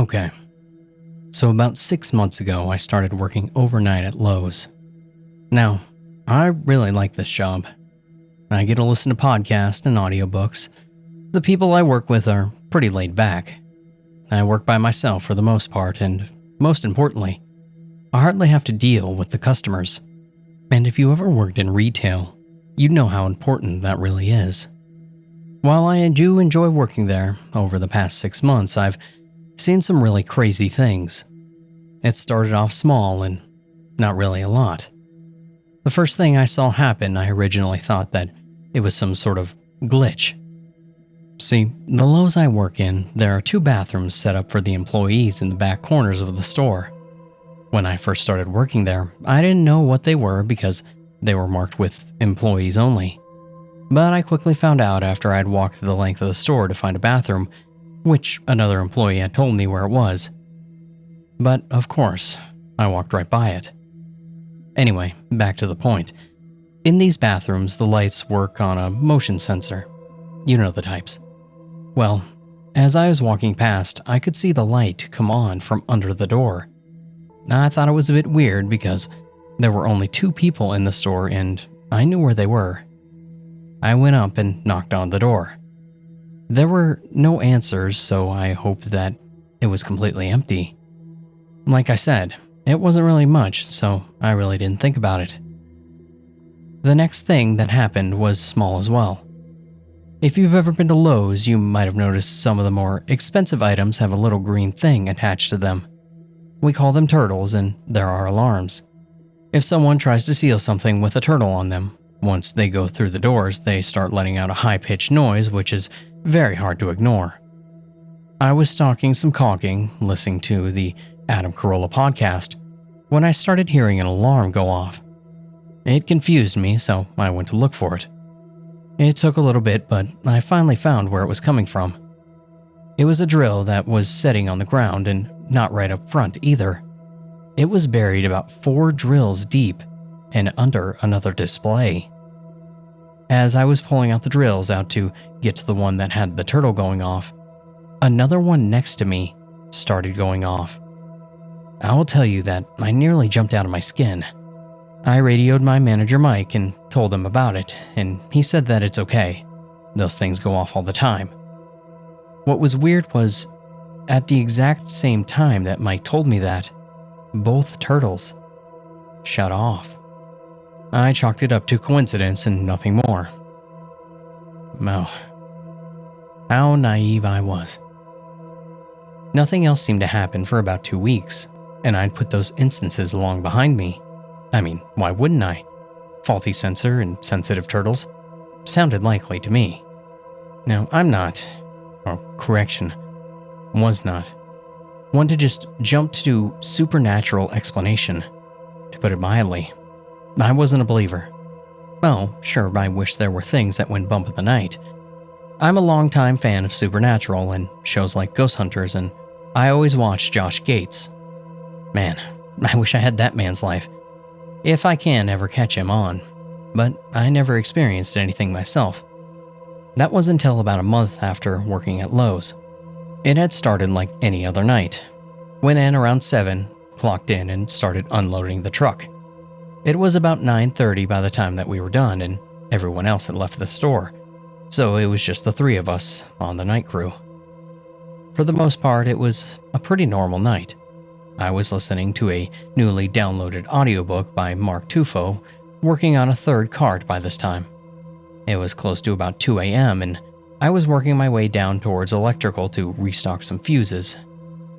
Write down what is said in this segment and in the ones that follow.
Okay, so about 6 months ago, I started working overnight at Lowe's. Now, I really like this job. I get to listen to podcasts and audiobooks. The people I work with are pretty laid back. I work by myself for the most part, and most importantly, I hardly have to deal with the customers. And if you ever worked in retail, you'd know how important that really is. While I do enjoy working there, over the past 6 months, I've seen some really crazy things. It started off small and not really a lot. The first thing I saw happen, I originally thought that it was some sort of glitch. See, the Lowe's I work in, there are 2 bathrooms set up for the employees in the back corners of the store. When I first started working there, I didn't know what they were because they were marked with employees only. But I quickly found out after I'd walked the length of the store to find a bathroom, which another employee had told me where it was. But of course, I walked right by it. Anyway, back to the point. In these bathrooms, the lights work on a motion sensor. You know the types. Well, as I was walking past, I could see the light come on from under the door. I thought it was a bit weird because there were only 2 people in the store and I knew where they were. I went up and knocked on the door. There were no answers, so I hoped that it was completely empty. Like I said, it wasn't really much, so I really didn't think about it. The next thing that happened was small as well. If you've ever been to Lowe's, you might have noticed some of the more expensive items have a little green thing attached to them. We call them turtles, and there are alarms. If someone tries to steal something with a turtle on them, once they go through the doors, they start letting out a high-pitched noise, which is very hard to ignore. I was stalking some caulking, listening to the Adam Carolla podcast, when I started hearing an alarm go off. It confused me, so I went to look for it. It took a little bit, but I finally found where it was coming from. It was a drill that was sitting on the ground and not right up front either. It was buried about 4 drills deep and under another display. As I was pulling out the drills out to get to the one that had the turtle going off, another one next to me started going off. I will tell you that I nearly jumped out of my skin. I radioed my manager Mike and told him about it, and he said that it's okay. Those things go off all the time. What was weird was, at the exact same time that Mike told me that, both turtles shut off. I chalked it up to coincidence and nothing more. Oh, how naive I was. Nothing else seemed to happen for about 2 weeks, and I'd put those instances along behind me. I mean, why wouldn't I? Faulty sensor and sensitive turtles sounded likely to me. Now, I'm not, or correction, was not, one to just jump to supernatural explanation. To put it mildly, I wasn't a believer. Oh, sure, I wish there were things that went bump in the night. I'm a longtime fan of Supernatural and shows like Ghost Hunters, and I always watch Josh Gates. Man, I wish I had that man's life. If I can ever catch him on. But I never experienced anything myself. That was until about a month after working at Lowe's. It had started like any other night. Went in around 7, clocked in, and started unloading the truck. It was about 9:30 by the time that we were done, and everyone else had left the store, so it was just the 3 of us on the night crew. For the most part, it was a pretty normal night. I was listening to a newly downloaded audiobook by Mark Tufo, working on a 3rd cart by this time. It was close to about 2 a.m., and I was working my way down towards electrical to restock some fuses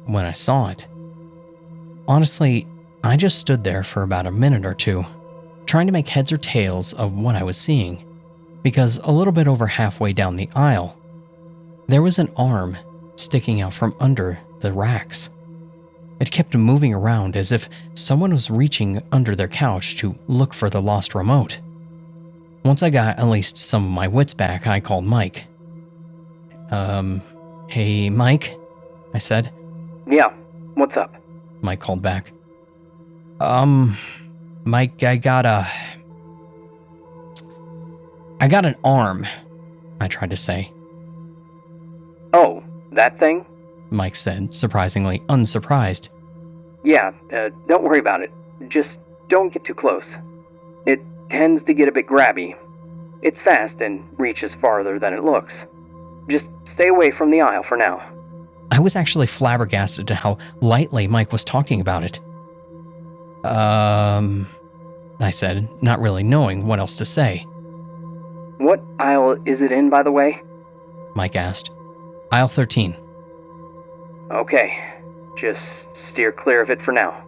when I saw it. Honestly, I just stood there for about a minute or 2, trying to make heads or tails of what I was seeing, because a little bit over halfway down the aisle, there was an arm sticking out from under the racks. It kept moving around as if someone was reaching under their couch to look for the lost remote. Once I got at least some of my wits back, I called Mike. Hey, Mike? I said. Yeah, what's up? Mike called back. Mike, I got an arm, I tried to say. Oh, that thing? Mike said, surprisingly unsurprised. Yeah, don't worry about it. Just don't get too close. It tends to get a bit grabby. It's fast and reaches farther than it looks. Just stay away from the aisle for now. I was actually flabbergasted at how lightly Mike was talking about it. I said, not really knowing what else to say. What aisle is it in, by the way? Mike asked. Aisle 13. Okay, just steer clear of it for now.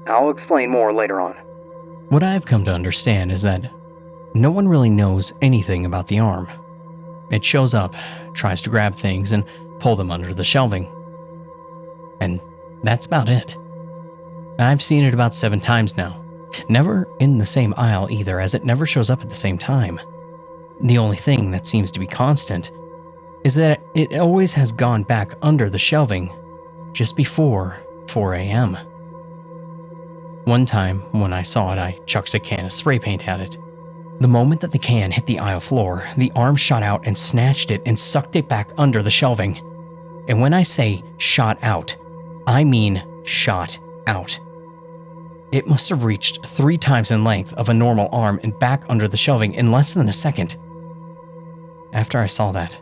I'll explain more later on. What I've come to understand is that no one really knows anything about the arm. It shows up, tries to grab things, and pull them under the shelving. And that's about it. I've seen it about 7 times now. Never in the same aisle either, as it never shows up at the same time. The only thing that seems to be constant is that it always has gone back under the shelving just before 4 a.m. One time, when I saw it, I chucked a can of spray paint at it. The moment that the can hit the aisle floor, the arm shot out and snatched it and sucked it back under the shelving. And when I say shot out, I mean shot out. It must have reached 3 times in length of a normal arm and back under the shelving in less than a second. After I saw that,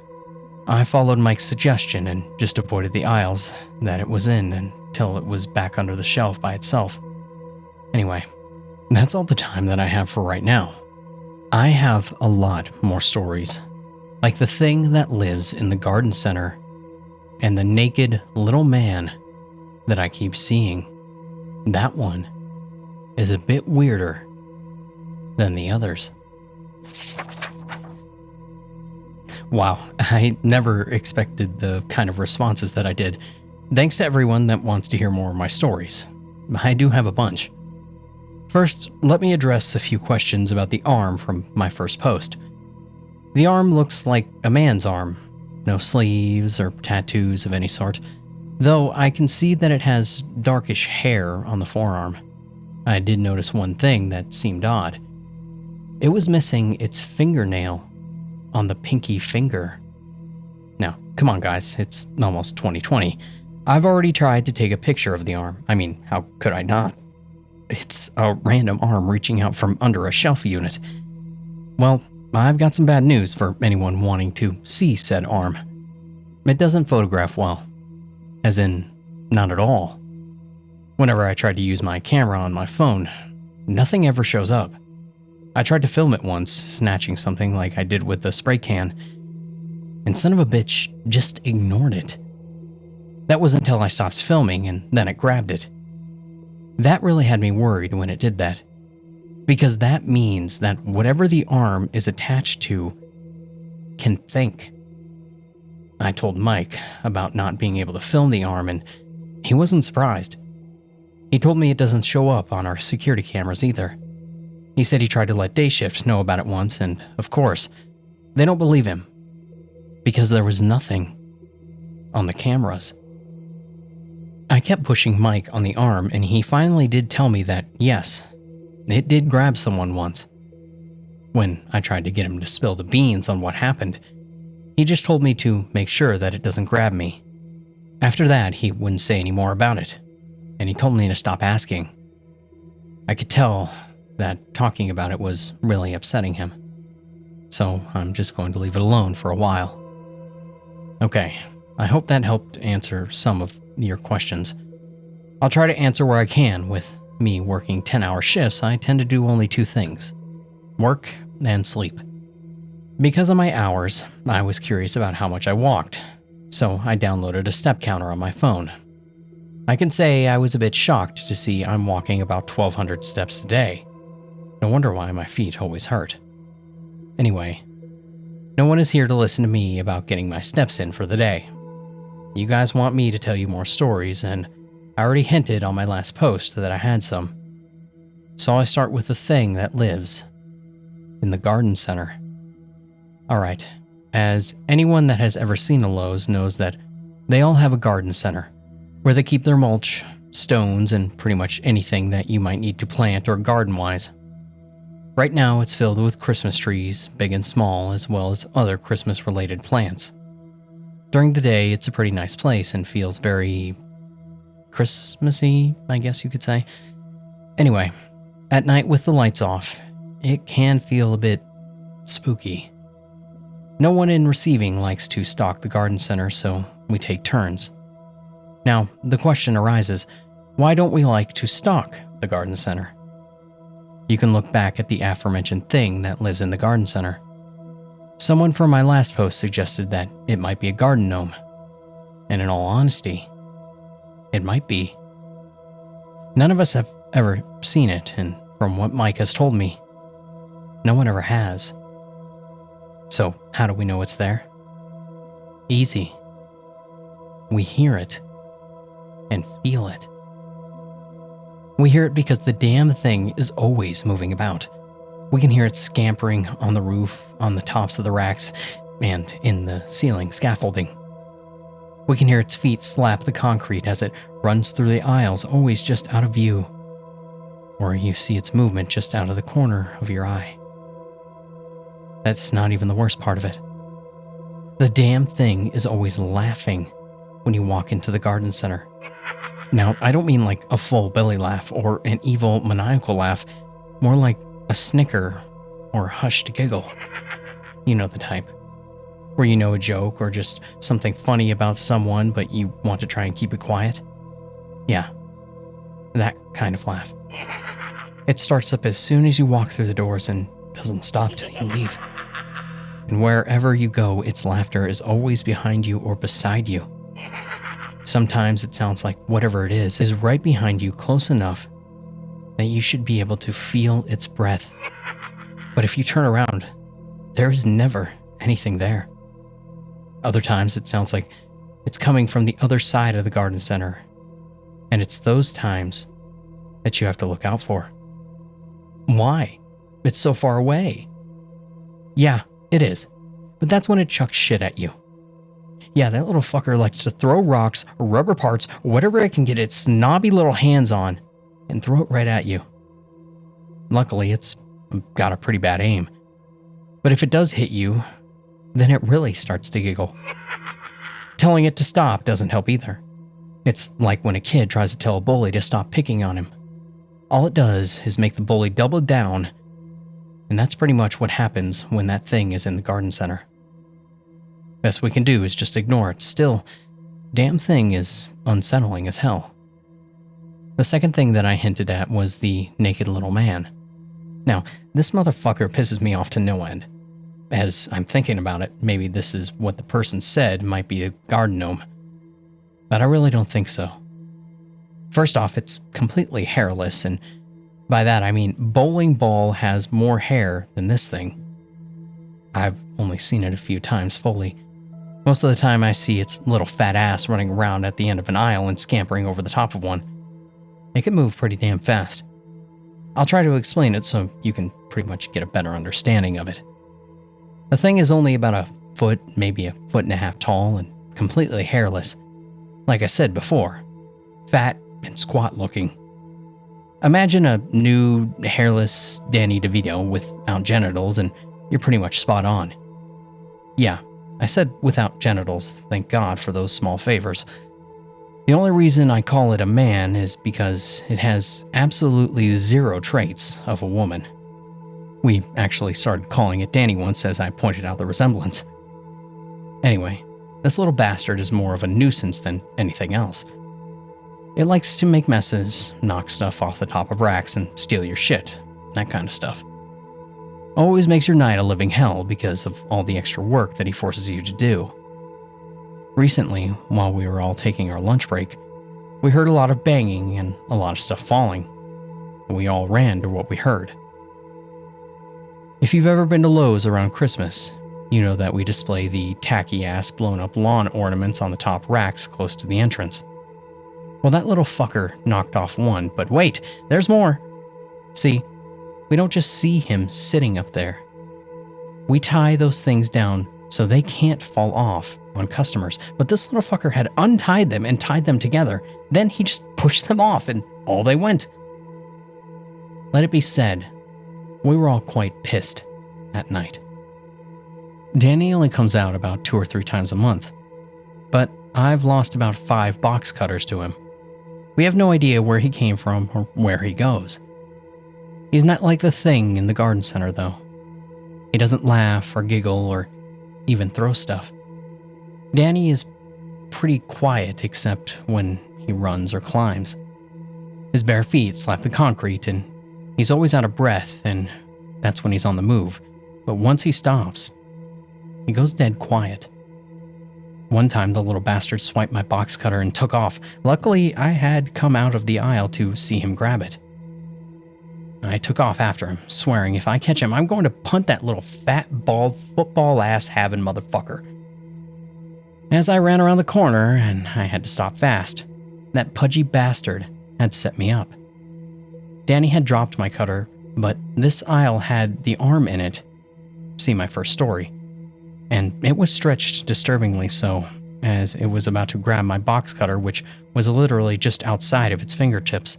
I followed Mike's suggestion and just avoided the aisles that it was in until it was back under the shelf by itself. Anyway, that's all the time that I have for right now. I have a lot more stories, like the thing that lives in the garden center and the naked little man that I keep seeing. That one is a bit weirder than the others. Wow, I never expected the kind of responses that I did. Thanks to everyone that wants to hear more of my stories. I do have a bunch. First, let me address a few questions about the arm from my first post. The arm looks like a man's arm. No sleeves or tattoos of any sort, though I can see that it has darkish hair on the forearm. I did notice one thing that seemed odd. It was missing its fingernail on the pinky finger. Now, come on guys, it's almost 2020. I've already tried to take a picture of the arm. I mean, how could I not? It's a random arm reaching out from under a shelf unit. Well, I've got some bad news for anyone wanting to see said arm. It doesn't photograph well. As in, not at all. Whenever I try to use my camera on my phone, nothing ever shows up. I tried to film it once, snatching something like I did with the spray can, and son of a bitch just ignored it. That was until I stopped filming and then it grabbed it. That really had me worried when it did that, because that means that whatever the arm is attached to can think. I told Mike about not being able to film the arm and he wasn't surprised. He told me it doesn't show up on our security cameras either. He said he tried to let Day Shift know about it once, and of course, they don't believe him, because there was nothing on the cameras. I kept pushing Mike on the arm, and he finally did tell me that, yes, it did grab someone once. When I tried to get him to spill the beans on what happened, he just told me to make sure that it doesn't grab me. After that, he wouldn't say any more about it, and he told me to stop asking. I could tell that talking about it was really upsetting him, so I'm just going to leave it alone for a while. Okay, I hope that helped answer some of your questions. I'll try to answer where I can. With me working 10-hour shifts, I tend to do only 2 things: work and sleep. Because of my hours, I was curious about how much I walked, so I downloaded a step counter on my phone. I can say I was a bit shocked to see I'm walking about 1,200 steps a day. No wonder why my feet always hurt. Anyway, no one is here to listen to me about getting my steps in for the day. You guys want me to tell you more stories, and I already hinted on my last post that I had some. So I start with the thing that lives in the garden center. Alright, as anyone that has ever seen a Lowe's knows that they all have a garden center, where they keep their mulch, stones, and pretty much anything that you might need to plant or garden-wise. Right now, it's filled with Christmas trees, big and small, as well as other Christmas-related plants. During the day, it's a pretty nice place and feels very Christmassy, I guess you could say. Anyway, at night with the lights off, it can feel a bit spooky. No one in receiving likes to stalk the garden center, so we take turns. Now, the question arises, why don't we like to stalk the garden center? You can look back at the aforementioned thing that lives in the garden center. Someone from my last post suggested that it might be a garden gnome. And in all honesty, it might be. None of us have ever seen it, and from what Mike has told me, no one ever has. So how do we know it's there? Easy. We hear it and feel it. We hear it because the damn thing is always moving about. We can hear it scampering on the roof, on the tops of the racks, and in the ceiling scaffolding. We can hear its feet slap the concrete as it runs through the aisles, always just out of view. Or you see its movement just out of the corner of your eye. That's not even the worst part of it. The damn thing is always laughing when you walk into the garden center. Now, I don't mean like a full belly laugh or an evil maniacal laugh, more like a snicker or hushed giggle. You know the type. Where you know a joke or just something funny about someone, but you want to try and keep it quiet. Yeah, that kind of laugh. It starts up as soon as you walk through the doors and doesn't stop till you leave. And wherever you go, its laughter is always behind you or beside you. Sometimes it sounds like whatever it is right behind you, close enough that you should be able to feel its breath. But if you turn around, there is never anything there. Other times it sounds like it's coming from the other side of the garden center. And it's those times that you have to look out for. Why? It's so far away. Yeah, it is. But that's when it chucks shit at you. Yeah, that little fucker likes to throw rocks, rubber parts, whatever it can get its snobby little hands on, and throw it right at you. Luckily, it's got a pretty bad aim. But if it does hit you, then it really starts to giggle. Telling it to stop doesn't help either. It's like when a kid tries to tell a bully to stop picking on him. All it does is make the bully double down, and that's pretty much what happens when that thing is in the garden center. Best we can do is just ignore it. Still, damn thing is unsettling as hell. The second thing that I hinted at was the naked little man. Now, this motherfucker pisses me off to no end. As I'm thinking about it, maybe this is what the person said might be a garden gnome. But I really don't think so. First off, it's completely hairless, and by that I mean bowling ball has more hair than this thing. I've only seen it a few times fully. Most of the time I see its little fat ass running around at the end of an aisle and scampering over the top of one. It can move pretty damn fast. I'll try to explain it so you can pretty much get a better understanding of it. The thing is only about a foot, maybe a foot and a half tall, and completely hairless. Like I said before, fat and squat looking. Imagine a nude, hairless Danny DeVito without genitals and you're pretty much spot on. Yeah, I said without genitals, thank God for those small favors. The only reason I call it a man is because it has absolutely zero traits of a woman. We actually started calling it Danny once as I pointed out the resemblance. Anyway, this little bastard is more of a nuisance than anything else. It likes to make messes, knock stuff off the top of racks, and steal your shit, that kind of stuff. Always makes your night a living hell because of all the extra work that he forces you to do. Recently, while we were all taking our lunch break, we heard a lot of banging and a lot of stuff falling. We all ran to what we heard. If you've ever been to Lowe's around Christmas, you know that we display the tacky-ass blown-up lawn ornaments on the top racks close to the entrance. Well, that little fucker knocked off one, but wait, there's more. See, we don't just see him sitting up there. We tie those things down so they can't fall off on customers, but this little fucker had untied them and tied them together. Then he just pushed them off and all they went. Let it be said, we were all quite pissed that night. Danny only comes out about 2 or 3 times a month, but I've lost about 5 box cutters to him. We have no idea where he came from or where he goes. He's not like the thing in the garden center, though. He doesn't laugh or giggle or even throw stuff. Danny is pretty quiet except when he runs or climbs. His bare feet slap the concrete and he's always out of breath, and that's when he's on the move. But once he stops, he goes dead quiet. One time the little bastard swiped my box cutter and took off. Luckily, I had come out of the aisle to see him grab it. I took off after him, swearing if I catch him, I'm going to punt that little fat, bald, football-ass-having motherfucker. As I ran around the corner, and I had to stop fast, that pudgy bastard had set me up. Danny had dropped my cutter, but this aisle had the arm in it. See my first story. And it was stretched disturbingly so, as it was about to grab my box cutter, which was literally just outside of its fingertips.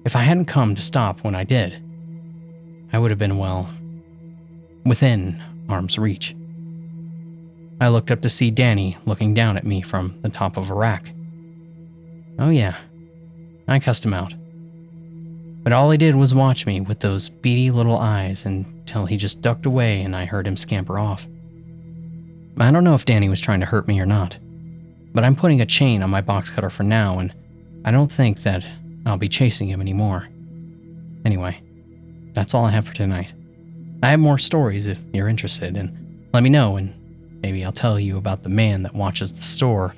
If I hadn't come to stop when I did, I would have been, well, within arm's reach. I looked up to see Danny looking down at me from the top of a rack. Oh yeah, I cussed him out. But all he did was watch me with those beady little eyes until he just ducked away and I heard him scamper off. I don't know if Danny was trying to hurt me or not, but I'm putting a chain on my box cutter for now, and I don't think that I'll be chasing him anymore. Anyway, that's all I have for tonight. I have more stories if you're interested, and let me know, and maybe I'll tell you about the man that watches the store,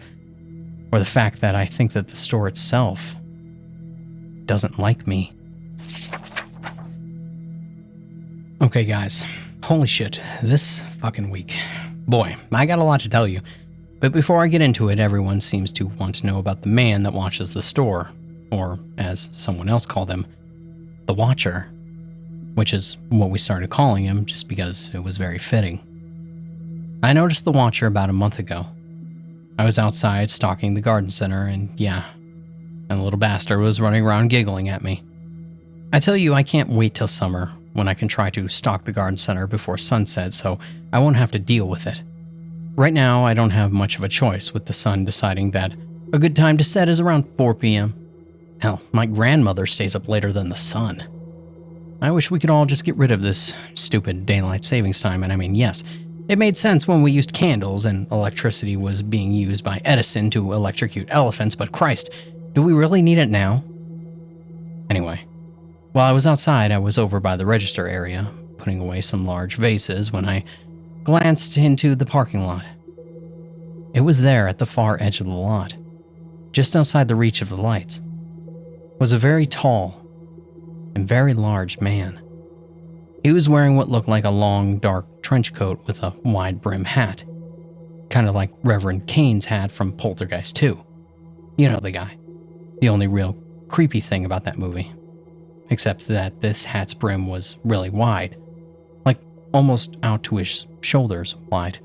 or the fact that I think that the store itself doesn't like me. Okay guys, holy shit, this fucking week. Boy, I got a lot to tell you. But before I get into it, everyone seems to want to know about the man that watches the store, or as someone else called him, the Watcher, which is what we started calling him just because it was very fitting. I noticed the Watcher about a month ago. I was outside stalking the garden center, and yeah, and the little bastard was running around giggling at me. I tell you, I can't wait till summer when I can try to stalk the garden center before sunset so I won't have to deal with it. Right now, I don't have much of a choice with the sun deciding that a good time to set is around 4 p.m. Hell, my grandmother stays up later than the sun. I wish we could all just get rid of this stupid daylight savings time, and I mean, yes, it made sense when we used candles and electricity was being used by Edison to electrocute elephants, but Christ, do we really need it now? Anyway, while I was outside, I was over by the register area, putting away some large vases when I glanced into the parking lot. It was there at the far edge of the lot, just outside the reach of the lights, was a very tall and very large man. He was wearing what looked like a long, dark trench coat with a wide brim hat, kind of like Reverend Kane's hat from Poltergeist 2. You know the guy, the only real creepy thing about that movie. Except that this hat's brim was really wide, like almost out to his shoulders wide.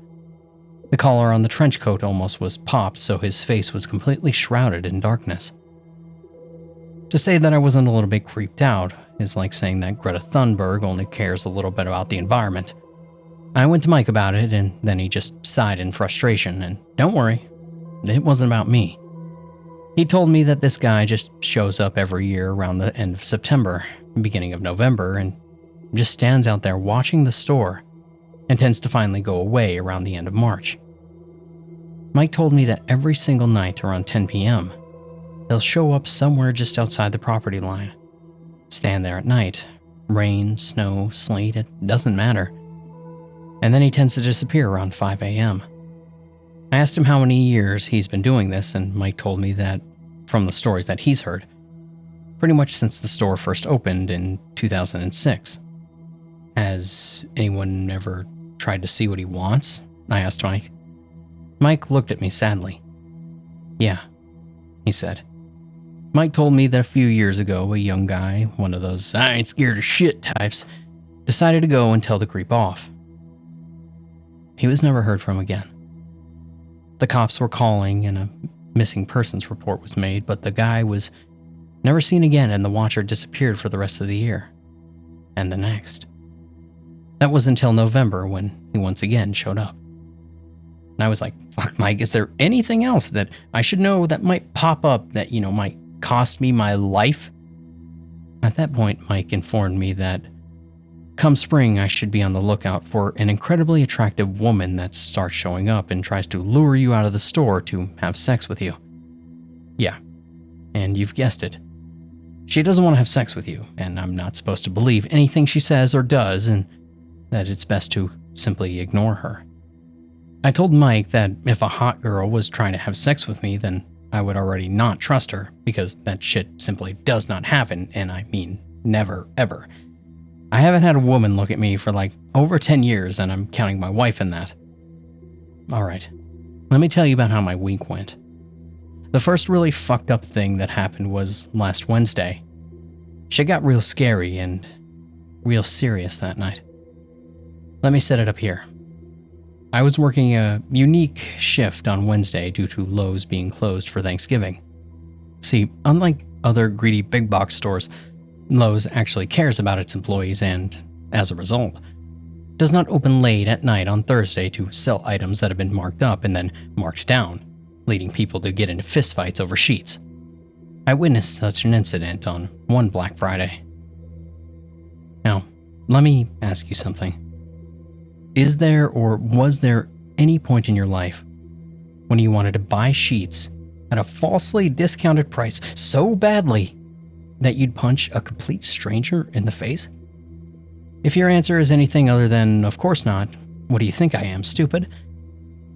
The collar on the trench coat almost was popped, so his face was completely shrouded in darkness. To say that I wasn't a little bit creeped out is like saying that Greta Thunberg only cares a little bit about the environment. I went to Mike about it, and then he just sighed in frustration, and don't worry, it wasn't about me. He told me that this guy just shows up every year around the end of September, beginning of November, and just stands out there watching the store and tends to finally go away around the end of March. Mike told me that every single night around 10 p.m., he'll show up somewhere just outside the property line, stand there at night, rain, snow, sleet, it doesn't matter. And then he tends to disappear around 5 a.m. I asked him how many years he's been doing this, and Mike told me that, from the stories that he's heard, pretty much since the store first opened in 2006. Has anyone ever tried to see what he wants? I asked Mike. Mike looked at me sadly. Yeah, he said. Mike told me that a few years ago, a young guy, one of those I ain't scared of shit types, decided to go and tell the creep off. He was never heard from again. The cops were calling and a missing persons report was made, but the guy was never seen again and the Watcher disappeared for the rest of the year. And the next. That was until November when he once again showed up. And I was like, fuck, Mike, is there anything else that I should know that might pop up that, might cost me my life? At that point, Mike informed me that come spring, I should be on the lookout for an incredibly attractive woman that starts showing up and tries to lure you out of the store to have sex with you. Yeah, and you've guessed it. She doesn't want to have sex with you, and I'm not supposed to believe anything she says or does, and that it's best to simply ignore her. I told Mike that if a hot girl was trying to have sex with me, then I would already not trust her, because that shit simply does not happen, and I mean never, ever. I haven't had a woman look at me for like over 10 years, and I'm counting my wife in that. Alright, let me tell you about how my week went. The first really fucked up thing that happened was last Wednesday. Shit got real scary and real serious that night. Let me set it up here. I was working a unique shift on Wednesday due to Lowe's being closed for Thanksgiving. See, unlike other greedy big box stores, Lowe's actually cares about its employees and, as a result, does not open late at night on Thursday to sell items that have been marked up and then marked down, leading people to get into fistfights over sheets. I witnessed such an incident on one Black Friday. Now, let me ask you something. Is there or was there any point in your life when you wanted to buy sheets at a falsely discounted price so badly that you'd punch a complete stranger in the face? If your answer is anything other than, of course not, what do you think I am, stupid?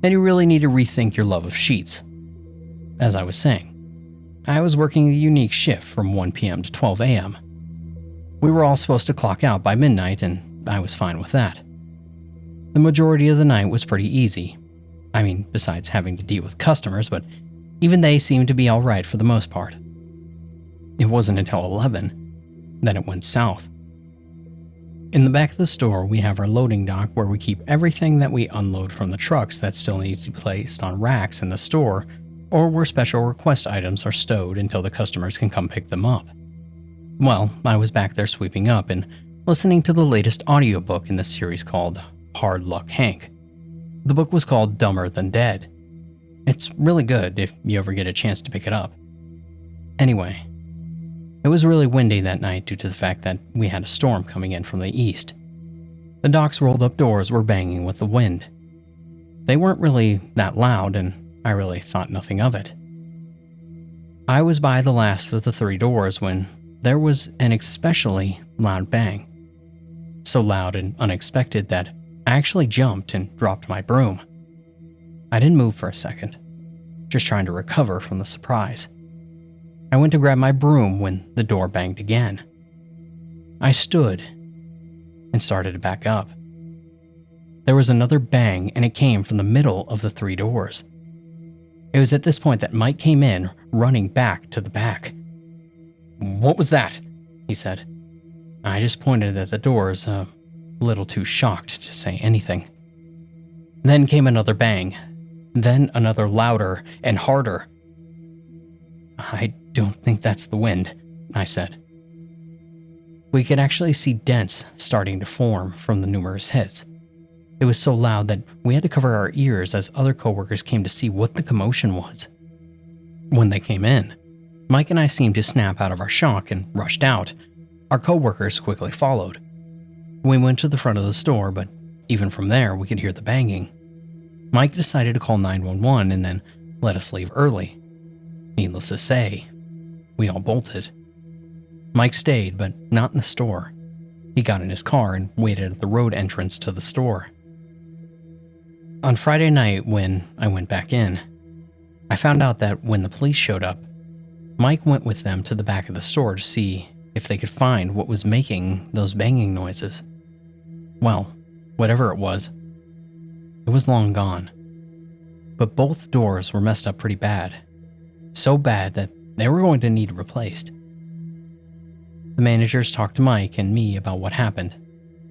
Then you really need to rethink your love of sheets. As I was saying, I was working a unique shift from 1 p.m. to 12 a.m. We were all supposed to clock out by midnight, and I was fine with that. The majority of the night was pretty easy. I mean, besides having to deal with customers, but even they seemed to be alright for the most part. It wasn't until 11 that it went south. In the back of the store, we have our loading dock where we keep everything that we unload from the trucks that still needs to be placed on racks in the store, or where special request items are stowed until the customers can come pick them up. Well, I was back there sweeping up and listening to the latest audiobook in the series called Hard Luck Hank. The book was called Dumber Than Dead. It's really good if you ever get a chance to pick it up. Anyway, it was really windy that night due to the fact that we had a storm coming in from the east. The dock's rolled up doors were banging with the wind. They weren't really that loud, and I really thought nothing of it. I was by the last of the 3 doors when there was an especially loud bang. So loud and unexpected that I actually jumped and dropped my broom. I didn't move for a second, just trying to recover from the surprise. I went to grab my broom when the door banged again. I stood and started to back up. There was another bang, and it came from the middle of the 3 doors. It was at this point that Mike came in, running back to the back. "What was that?" he said. I just pointed at the doors, a little too shocked to say anything. Then came another bang, then another louder and harder. "I don't think that's the wind," I said. We could actually see dents starting to form from the numerous hits. It was so loud that we had to cover our ears as other coworkers came to see what the commotion was. When they came in, Mike and I seemed to snap out of our shock and rushed out. Our coworkers quickly followed. We went to the front of the store, but even from there we could hear the banging. Mike decided to call 911 and then let us leave early. Needless to say, we all bolted. Mike stayed, but not in the store. He got in his car and waited at the road entrance to the store. On Friday night, when I went back in, I found out that when the police showed up, Mike went with them to the back of the store to see if they could find what was making those banging noises. Well, whatever it was long gone. But both doors were messed up pretty bad. So bad that they were going to need replaced. The managers talked to Mike and me about what happened,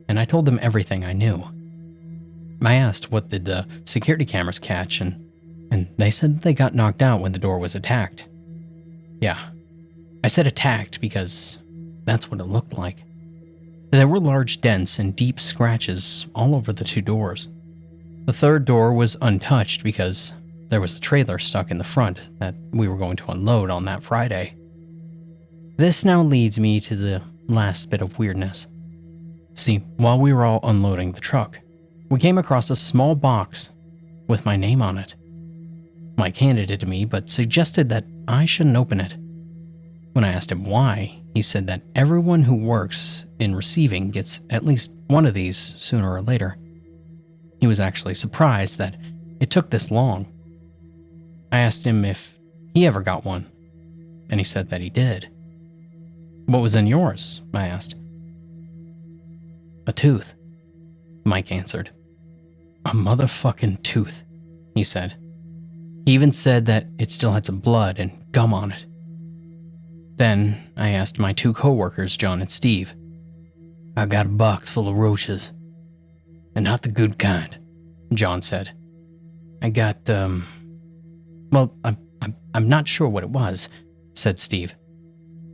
and I told them everything I knew. I asked what did the security cameras catch, and they said that they got knocked out when the door was attacked. Yeah, I said attacked because that's what it looked like. There were large dents and deep scratches all over the 2 doors. The third door was untouched because there was a trailer stuck in the front that we were going to unload on that Friday. This now leads me to the last bit of weirdness. See, while we were all unloading the truck, we came across a small box with my name on it. Mike handed it to me, but suggested that I shouldn't open it. When I asked him why, he said that everyone who works in receiving gets at least one of these sooner or later. He was actually surprised that it took this long. I asked him if he ever got one, and he said that he did. What was in yours? I asked. A tooth, Mike answered. A motherfucking tooth, he said. He even said that it still had some blood and gum on it. Then I asked my two co-workers, John and Steve. I got a box full of roaches. And not the good kind, John said. I got, well, I'm not sure what it was, said Steve.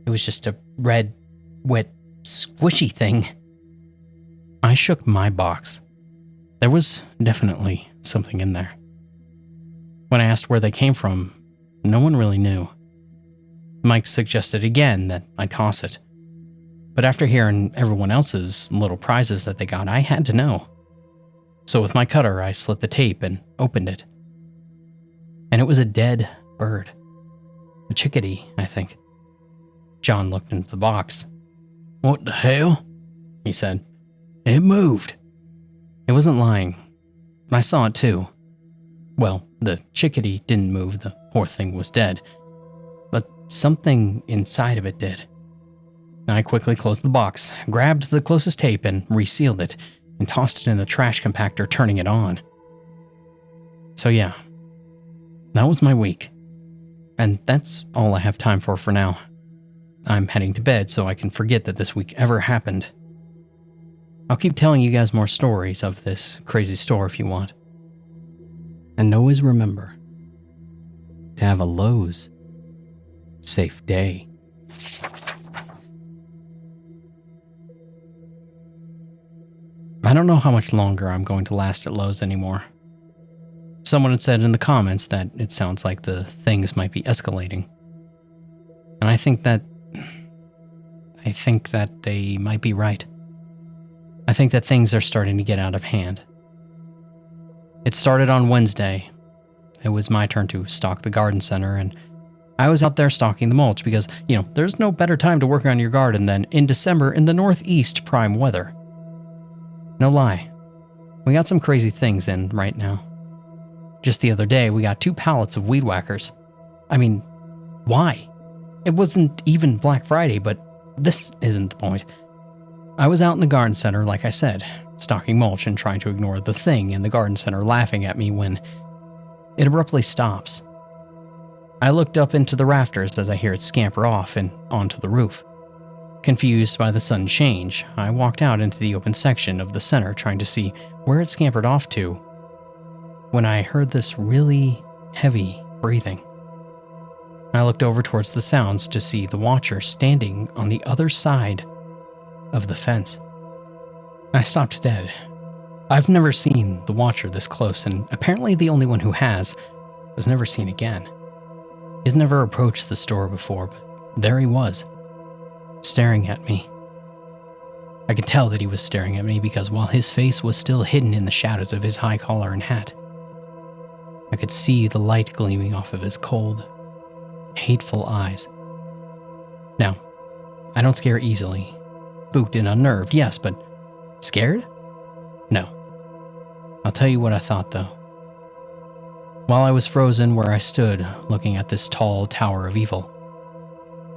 It was just a red, wet, squishy thing. I shook my box. There was definitely something in there. When I asked where they came from, no one really knew. Mike suggested again that I toss it. But after hearing everyone else's little prizes that they got, I had to know. So with my cutter, I slit the tape and opened it. And it was a dead bird. A chickadee, I think. John looked into the box. What the hell? He said. It moved. It wasn't lying. I saw it too. Well, the chickadee didn't move, the poor thing was dead. But something inside of it did. I quickly closed the box, grabbed the closest tape and resealed it, and tossed it in the trash compactor, turning it on. So yeah, that was my week. And that's all I have time for now. I'm heading to bed so I can forget that this week ever happened. I'll keep telling you guys more stories of this crazy store if you want. And always remember to have a Lowe's safe day. I don't know how much longer I'm going to last at Lowe's anymore. Someone had said in the comments that it sounds like the things might be escalating. And I think that they might be right. I think that things are starting to get out of hand. It started on Wednesday. It was my turn to stock the garden center, and I was out there stocking the mulch because, there's no better time to work on your garden than in December in the Northeast prime weather. No lie, we got some crazy things in right now. Just the other day, we got 2 pallets of weed whackers. I mean, why? It wasn't even Black Friday, but this isn't the point. I was out in the garden center, like I said, stocking mulch and trying to ignore the thing in the garden center laughing at me when it abruptly stops. I looked up into the rafters as I hear it scamper off and onto the roof. Confused by the sudden change, I walked out into the open section of the center trying to see where it scampered off to, when I heard this really heavy breathing. I looked over towards the sounds to see the watcher standing on the other side of the fence. I stopped dead. I've never seen the watcher this close, and apparently the only one who has was never seen again. He's never approached the store before, but there he was, staring at me. I could tell that he was staring at me because while his face was still hidden in the shadows of his high collar and hat, I could see the light gleaming off of his cold, hateful eyes. Now, I don't scare easily. Spooked and unnerved, yes, but scared? No. I'll tell you what I thought, though. While I was frozen where I stood, looking at this tall tower of evil,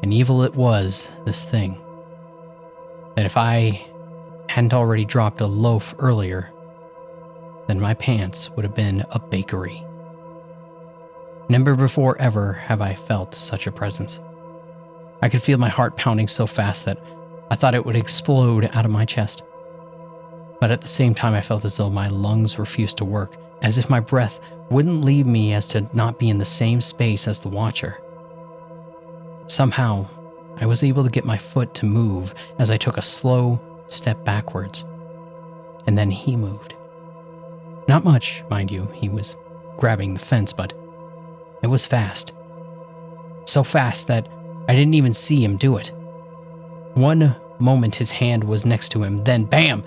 and evil it was, this thing, that if I hadn't already dropped a loaf earlier, then my pants would have been a bakery. Never before ever have I felt such a presence. I could feel my heart pounding so fast that I thought it would explode out of my chest. But at the same time, I felt as though my lungs refused to work, as if my breath wouldn't leave me as to not be in the same space as the watcher. Somehow, I was able to get my foot to move as I took a slow step backwards. And then he moved. Not much, mind you, he was grabbing the fence, but it was fast. So fast that I didn't even see him do it. One moment his hand was next to him, then bam!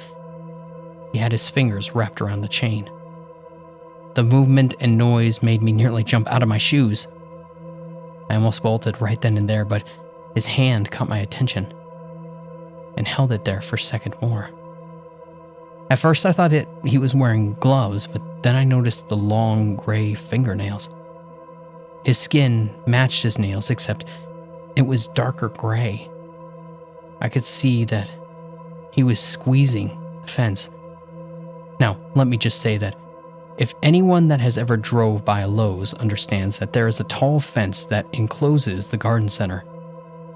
He had his fingers wrapped around the chain. The movement and noise made me nearly jump out of my shoes. I almost bolted right then and there, but his hand caught my attention and held it there for a second more. At first I thought he was wearing gloves, but then I noticed the long gray fingernails. His skin matched his nails, except it was darker gray. I could see that he was squeezing the fence. Now, let me just say that if anyone that has ever drove by a Lowe's understands that there is a tall fence that encloses the garden center,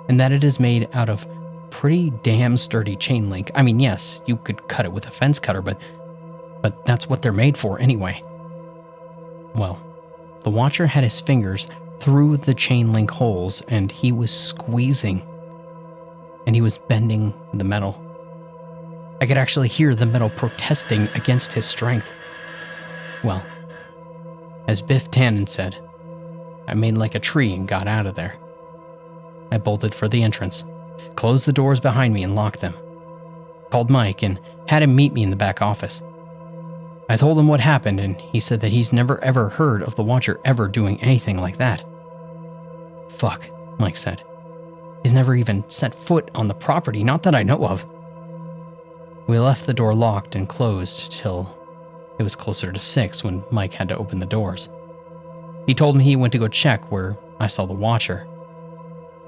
and that it is made out of pretty damn sturdy chain link. I mean, yes, you could cut it with a fence cutter, but that's what they're made for anyway. Well, the watcher had his fingers through the chain link holes, and he was squeezing, and he was bending the metal. I could actually hear the metal protesting against his strength. Well, as Biff Tannen said, I made like a tree and got out of there. I bolted for the entrance, closed the doors behind me and locked them. Called Mike and had him meet me in the back office. I told him what happened, and he said that he's never ever heard of the watcher ever doing anything like that. Fuck, Mike said. He's never even set foot on the property, not that I know of. We left the door locked and closed till it was closer to 6 when Mike had to open the doors. He told me he went to go check where I saw the watcher.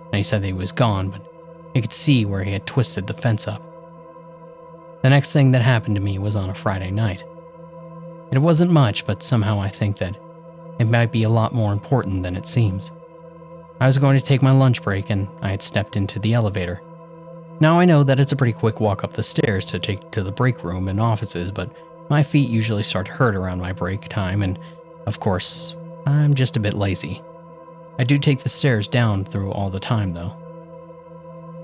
And he said that he was gone, but he could see where he had twisted the fence up. The next thing that happened to me was on a Friday night. It wasn't much, but somehow I think that it might be a lot more important than it seems. I was going to take my lunch break and I had stepped into the elevator. Now I know that it's a pretty quick walk up the stairs to take to the break room and offices, but my feet usually start to hurt around my break time, and of course, I'm just a bit lazy. I do take the stairs down through all the time though.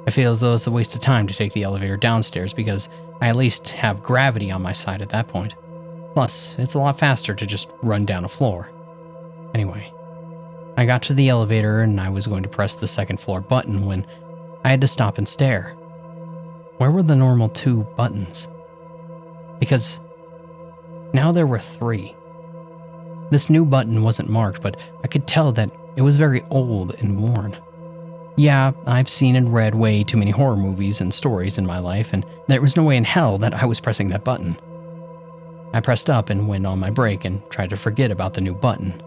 I feel as though it's a waste of time to take the elevator downstairs because I at least have gravity on my side at that point. Plus, it's a lot faster to just run down a floor. Anyway, I got to the elevator and I was going to press the second floor button when I had to stop and stare. Where were the normal 2 buttons? Because now there were 3. This new button wasn't marked, but I could tell that it was very old and worn. Yeah, I've seen and read way too many horror movies and stories in my life, and there was no way in hell that I was pressing that button. I pressed up and went on my break and tried to forget about the new button.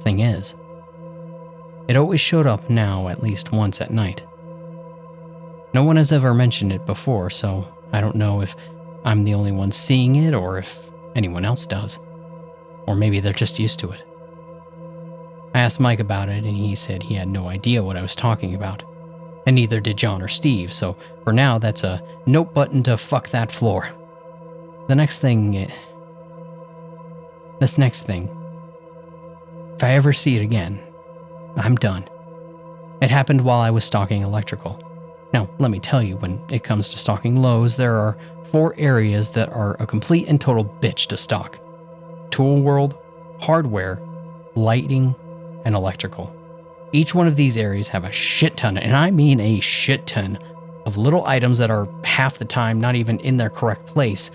Thing is, it always showed up now at least once at night. No one has ever mentioned it before, so I don't know if I'm the only one seeing it or if anyone else does. Or maybe they're just used to it. I asked Mike about it and he said he had no idea what I was talking about. And neither did John or Steve, so for now that's a note button to fuck that floor. This next thing, if I ever see it again, I'm done. It happened while I was stalking electrical. Now, let me tell you, when it comes to stalking Lowe's, there are 4 areas that are a complete and total bitch to stalk. Tool world, hardware, lighting, and electrical. Each one of these areas have a shit ton, and I mean a shit ton, of little items that are half the time not even in their correct place.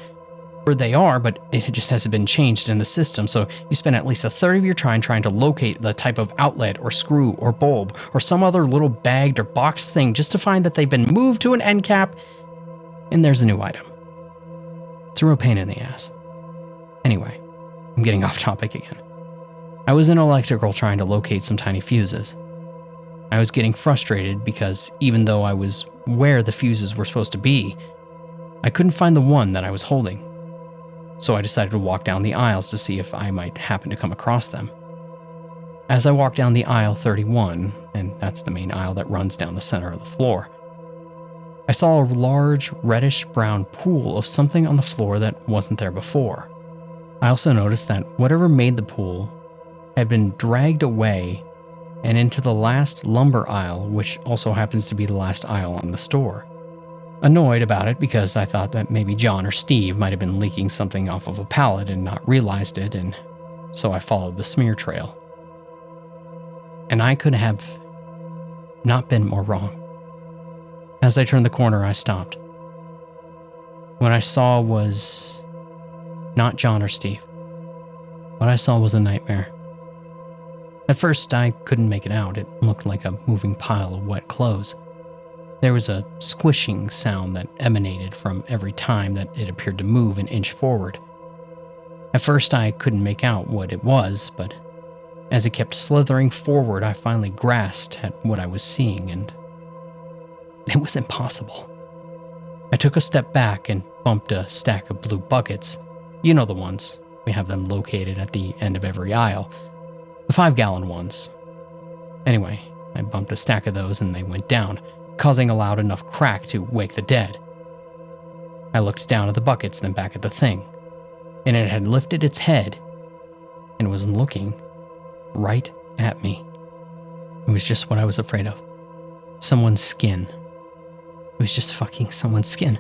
Or they are, but it just hasn't been changed in the system, so you spend at least a third of your time trying to locate the type of outlet or screw or bulb or some other little bagged or boxed thing just to find that they've been moved to an end cap and there's a new item. It's a real pain in the ass. Anyway, I'm getting off topic again. I was in electrical trying to locate some tiny fuses. I was getting frustrated because even though I was where the fuses were supposed to be, I couldn't find the one that I was holding. So I decided to walk down the aisles to see if I might happen to come across them. As I walked down the aisle 31, and that's the main aisle that runs down the center of the floor, I saw a large reddish-brown pool of something on the floor that wasn't there before. I also noticed that whatever made the pool had been dragged away and into the last lumber aisle, which also happens to be the last aisle on the store. Annoyed about it because I thought that maybe John or Steve might have been leaking something off of a pallet and not realized it, and so I followed the smear trail. And I could have not been more wrong. As I turned the corner, I stopped. What I saw was not John or Steve. What I saw was a nightmare. At first, I couldn't make it out. It looked like a moving pile of wet clothes. There was a squishing sound that emanated from every time that it appeared to move an inch forward. At first, I couldn't make out what it was, but as it kept slithering forward, I finally grasped at what I was seeing, and it was impossible. I took a step back and bumped a stack of blue buckets. You know the ones. We have them located at the end of every aisle. The 5-gallon ones. Anyway, I bumped a stack of those and they went down, causing a loud enough crack to wake the dead. I looked down at the buckets, then back at the thing, and it had lifted its head and was looking right at me. It was just what I was afraid of. Someone's skin. It was just fucking someone's skin.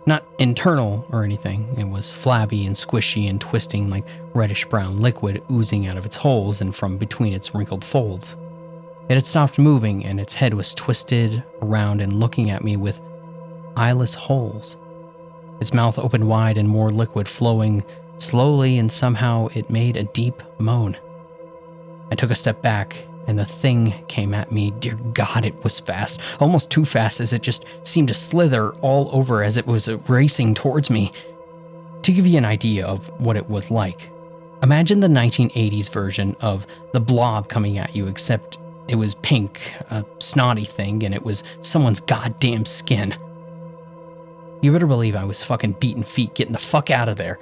Not internal or anything. It was flabby and squishy and twisting like reddish-brown liquid oozing out of its holes and from between its wrinkled folds. It had stopped moving and its head was twisted around and looking at me with eyeless holes. Its mouth opened wide and more liquid flowing slowly, and somehow it made a deep moan. I took a step back and the thing came at me. Dear God, it was fast. Almost too fast, as it just seemed to slither all over as it was racing towards me. To give you an idea of what it was like, imagine the 1980s version of The Blob coming at you, except it was pink, a snotty thing, and it was someone's goddamn skin. You better believe I was fucking beating feet getting the fuck out of there.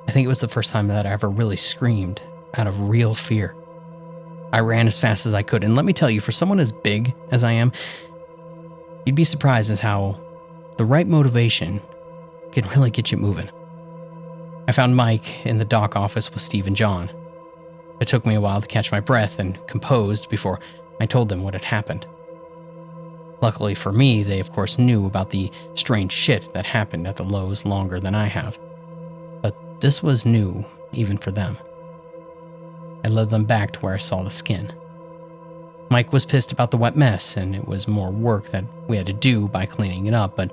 I think it was the first time that I ever really screamed out of real fear. I ran as fast as I could, and let me tell you, for someone as big as I am, you'd be surprised at how the right motivation can really get you moving. I found Mike in the dock office with Steve and John. It took me a while to catch my breath and composed before I told them what had happened. Luckily for me, they of course knew about the strange shit that happened at the Lowe's longer than I have. But this was new, even for them. I led them back to where I saw the skin. Mike was pissed about the wet mess, and it was more work that we had to do by cleaning it up, but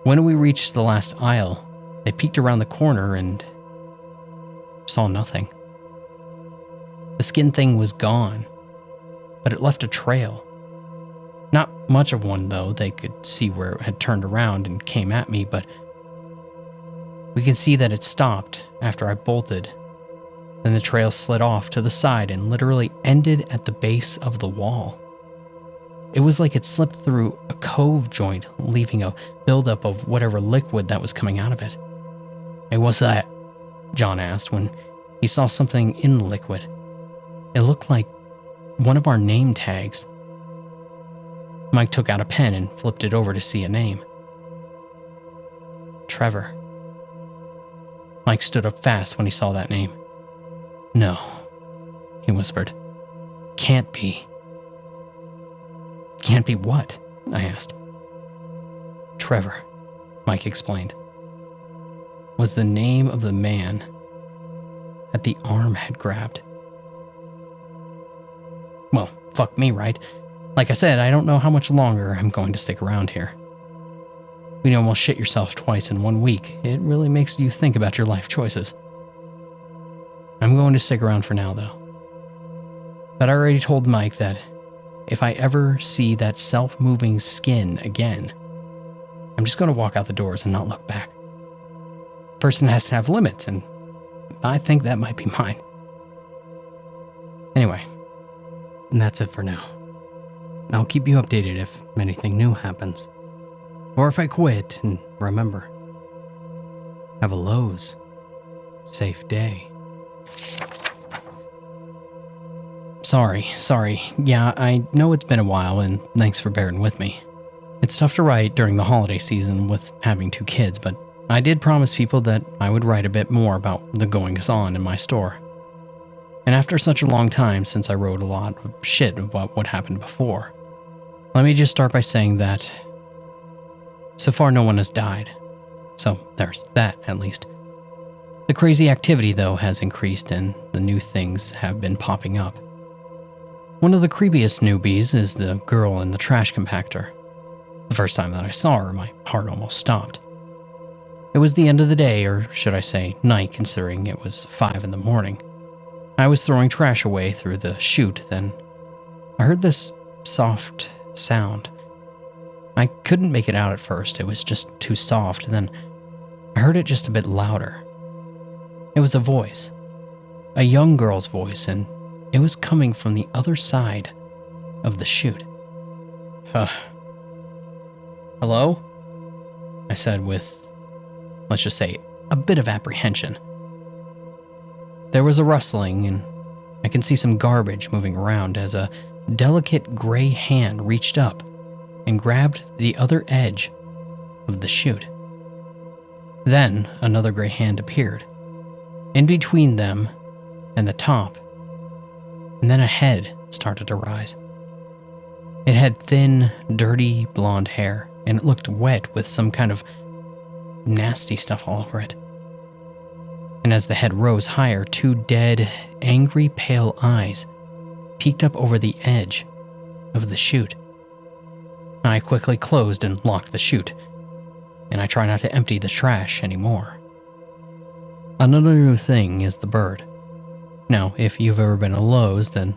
when we reached the last aisle, they peeked around the corner and saw nothing. The skin thing was gone, but it left a trail. Not much of one, though. They could see where it had turned around and came at me, but we could see that it stopped after I bolted. Then the trail slid off to the side and literally ended at the base of the wall. It was like it slipped through a cove joint, leaving a buildup of whatever liquid that was coming out of it. "Hey, what's that?" John asked when he saw something in the liquid. It looked like one of our name tags. Mike took out a pen and flipped it over to see a name. Trevor. Mike stood up fast when he saw that name. "No," he whispered. "Can't be." "Can't be what?" I asked. "Trevor," Mike explained, "was the name of the man that the arm had grabbed." Well, fuck me, right? Like I said, I don't know how much longer I'm going to stick around here. When you almost shit yourself twice in 1 week, it really makes you think about your life choices. I'm going to stick around for now, though. But I already told Mike that if I ever see that self-moving skin again, I'm just going to walk out the doors and not look back. Person has to have limits, and I think that might be mine. Anyway, that's it for now. I'll keep you updated if anything new happens. Or if I quit, and remember, have a Lowe's safe day. Sorry. Yeah, I know it's been a while, and thanks for bearing with me. It's tough to write during the holiday season with having 2 kids, but I did promise people that I would write a bit more about the goings-on in my store. And after such a long time since I wrote a lot of shit about what happened before, let me just start by saying that So far, no one has died. So there's that, at least. The crazy activity, though, has increased and the new things have been popping up. One of the creepiest newbies is the girl in the trash compactor. The first time that I saw her, my heart almost stopped. It was the end of the day, or should I say night, considering it was 5 in the morning. I was throwing trash away through the chute, then I heard this soft sound. I couldn't make it out at first, it was just too soft, then I heard it just a bit louder. It was a voice, a young girl's voice, and it was coming from the other side of the chute. Hello? I said with, let's just say, a bit of apprehension. There was a rustling, and I can see some garbage moving around as a delicate gray hand reached up and grabbed the other edge of the chute. Then another gray hand appeared, in between them and the top, and then a head started to rise. It had thin, dirty blonde hair, and it looked wet with some kind of nasty stuff all over it. And as the head rose higher, 2 dead, angry, pale eyes peeked up over the edge of the chute. I quickly closed and locked the chute, and I try not to empty the trash anymore. Another new thing is the bird. Now, if you've ever been to Lowe's, then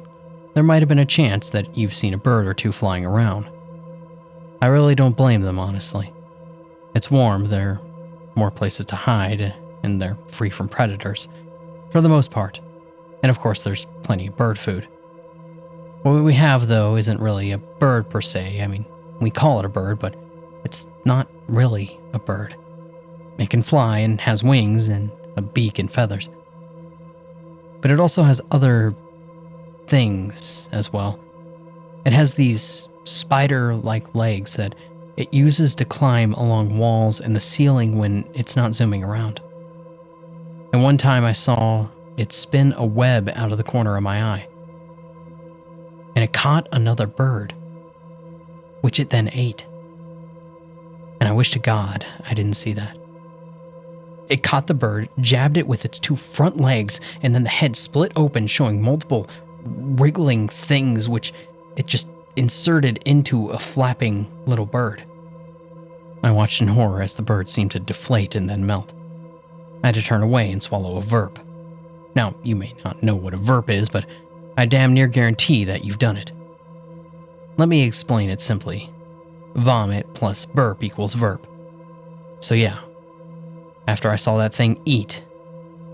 there might have been a chance that you've seen a bird or two flying around. I really don't blame them, honestly. It's warm, there are more places to hide, and they're free from predators, for the most part. And of course, there's plenty of bird food. What we have, though, isn't really a bird per se. I mean, we call it a bird, but it's not really a bird. It can fly and has wings and a beak and feathers. But it also has other things as well. It has these spider-like legs that it uses to climb along walls and the ceiling when it's not zooming around. And one time I saw it spin a web out of the corner of my eye. And it caught another bird, which it then ate. And I wish to God I didn't see that. It caught the bird, jabbed it with its 2 front legs, and then the head split open, showing multiple wriggling things which it just inserted into a flapping little bird. I watched in horror as the bird seemed to deflate and then melt. I had to turn away and swallow a verp. Now, you may not know what a verp is, but I damn near guarantee that you've done it. Let me explain it simply. Vomit plus burp equals verp. So yeah, after I saw that thing eat,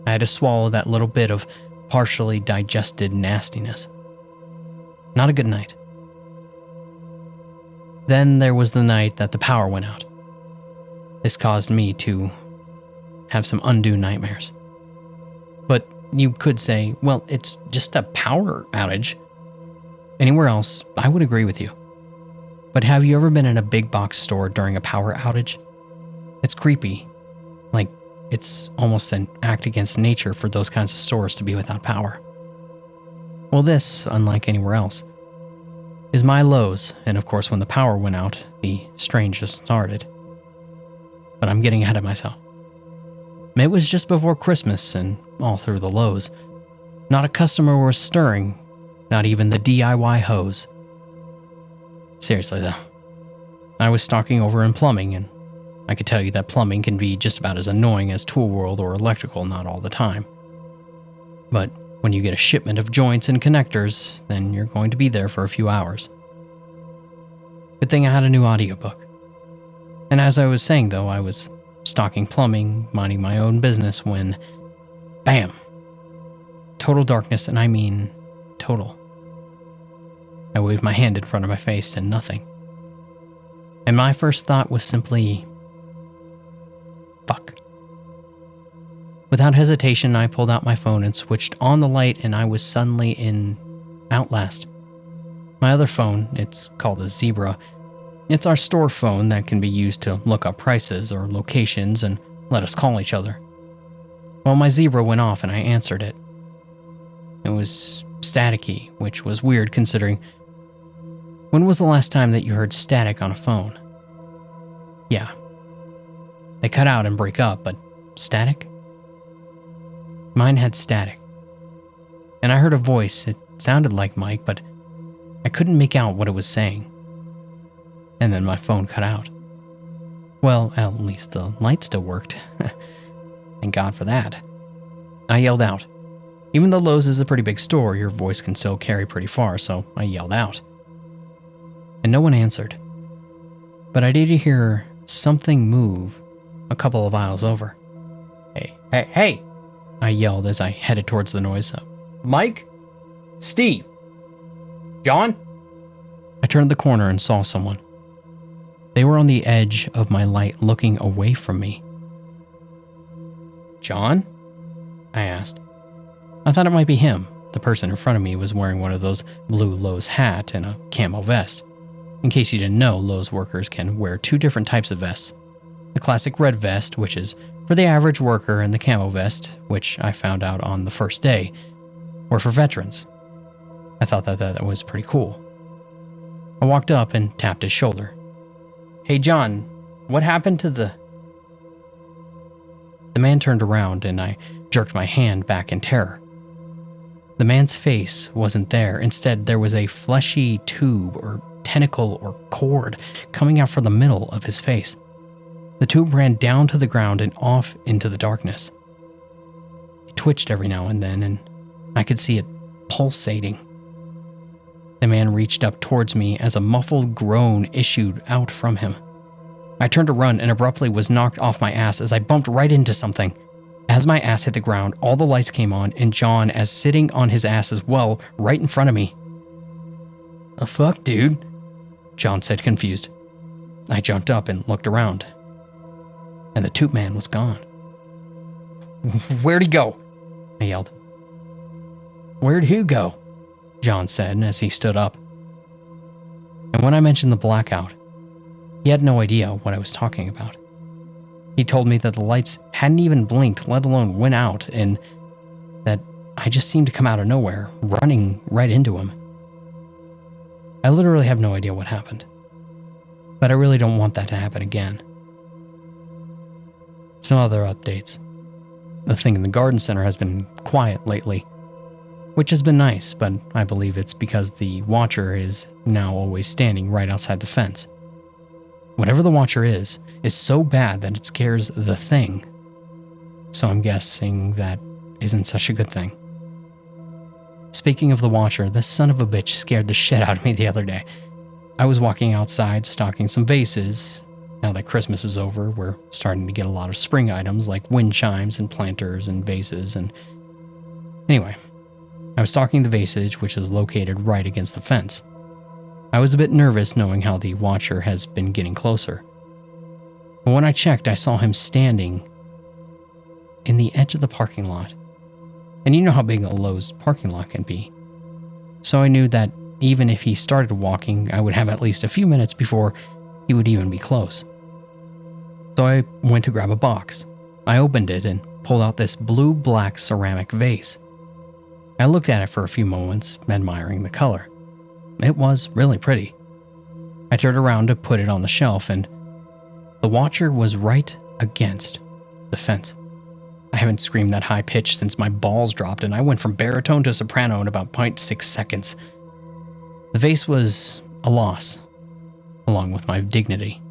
I had to swallow that little bit of partially digested nastiness. Not a good night. Then there was the night that the power went out. This caused me to have some undue nightmares. But you could say, well, it's just a power outage. Anywhere else, I would agree with you. But have you ever been in a big box store during a power outage? It's creepy. Like, it's almost an act against nature for those kinds of stores to be without power. Well, this, unlike anywhere else, is my Lowe's, and of course when the power went out, the strange just started. But I'm getting ahead of myself. It was just before Christmas, and all through the Lowe's, not a customer was stirring, not even the DIY hose. Seriously though, I was stalking over in plumbing, and I could tell you that plumbing can be just about as annoying as tool world or electrical not all the time. But when you get a shipment of joints and connectors, then you're going to be there for a few hours. Good thing I had a new audiobook. And as I was saying though, I was stalking plumbing, minding my own business when, bam! Total darkness, and I mean total. I waved my hand in front of my face and nothing. And my first thought was simply, fuck. Without hesitation, I pulled out my phone and switched on the light, and I was suddenly in Outlast. My other phone, it's called a Zebra. It's our store phone that can be used to look up prices or locations and let us call each other. Well, my Zebra went off and I answered it. It was staticky, which was weird considering when was the last time that you heard static on a phone? Yeah. They cut out and break up, but static? Mine had static. And I heard a voice. It sounded like Mike, but I couldn't make out what it was saying. And then my phone cut out. Well, at least the light still worked. Thank God for that. I yelled out. Even though Lowe's is a pretty big store, your voice can still carry pretty far, so I yelled out. And no one answered. But I did hear something move a couple of aisles over. Hey! I yelled as I headed towards the noise. Mike? Steve? John? I turned the corner and saw someone. They were on the edge of my light looking away from me. John? I asked. I thought it might be him. The person in front of me was wearing one of those blue Lowe's hat and a camo vest. In case you didn't know, Lowe's workers can wear two different types of vests. The classic red vest, which is for the average worker, and the camo vest, which I found out on the first day, were for veterans. I thought that was pretty cool. I walked up and tapped his shoulder. Hey John, what happened to the... The man turned around and I jerked my hand back in terror. The man's face wasn't there. Instead, there was a fleshy tube or tentacle or cord coming out from the middle of his face. The tube ran down to the ground and off into the darkness. It twitched every now and then, and I could see it pulsating. The man reached up towards me as a muffled groan issued out from him. I turned to run and abruptly was knocked off my ass as I bumped right into something. As my ass hit the ground, all the lights came on, and John as sitting on his ass as well, right in front of me. The fuck, dude? John said, confused. I jumped up and looked around, and the tube man was gone. Where'd he go? I yelled. Where'd who go? John said as he stood up. And when I mentioned the blackout, he had no idea what I was talking about. He told me that the lights hadn't even blinked, let alone went out, and that I just seemed to come out of nowhere, running right into him. I literally have no idea what happened, but I really don't want that to happen again. Some other updates. The thing in the garden center has been quiet lately, which has been nice, but I believe it's because the watcher is now always standing right outside the fence. Whatever the watcher is so bad that it scares the thing. So I'm guessing that isn't such a good thing. Speaking of the watcher, this son of a bitch scared the shit out of me the other day. I was walking outside stocking some vases. Now that Christmas is over, we're starting to get a lot of spring items like wind chimes and planters and vases and... Anyway, I was stocking the vasage, which is located right against the fence. I was a bit nervous knowing how the watcher has been getting closer. But when I checked, I saw him standing in the edge of the parking lot. And you know how big a Lowe's parking lot can be. So I knew that even if he started walking, I would have at least a few minutes before he would even be close. So I went to grab a box. I opened it and pulled out this blue-black ceramic vase. I looked at it for a few moments, admiring the color. It was really pretty. I turned around to put it on the shelf, and the watcher was right against the fence. I haven't screamed that high pitch since my balls dropped, and I went from baritone to soprano in about 0.6 seconds. The vase was a loss, along with my dignity.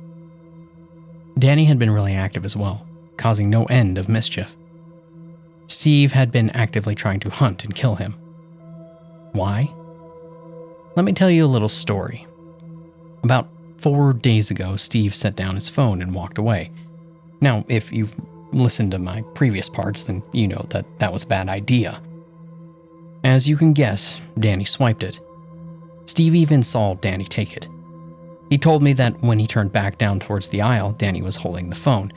Danny had been really active as well, causing no end of mischief. Steve had been actively trying to hunt and kill him. Why? Let me tell you a little story. About 4 days ago, Steve set down his phone and walked away. Now, if you've listened to my previous parts, then you know that that was a bad idea. As you can guess, Danny swiped it. Steve even saw Danny take it. He told me that when he turned back down towards the aisle, Danny was holding the phone,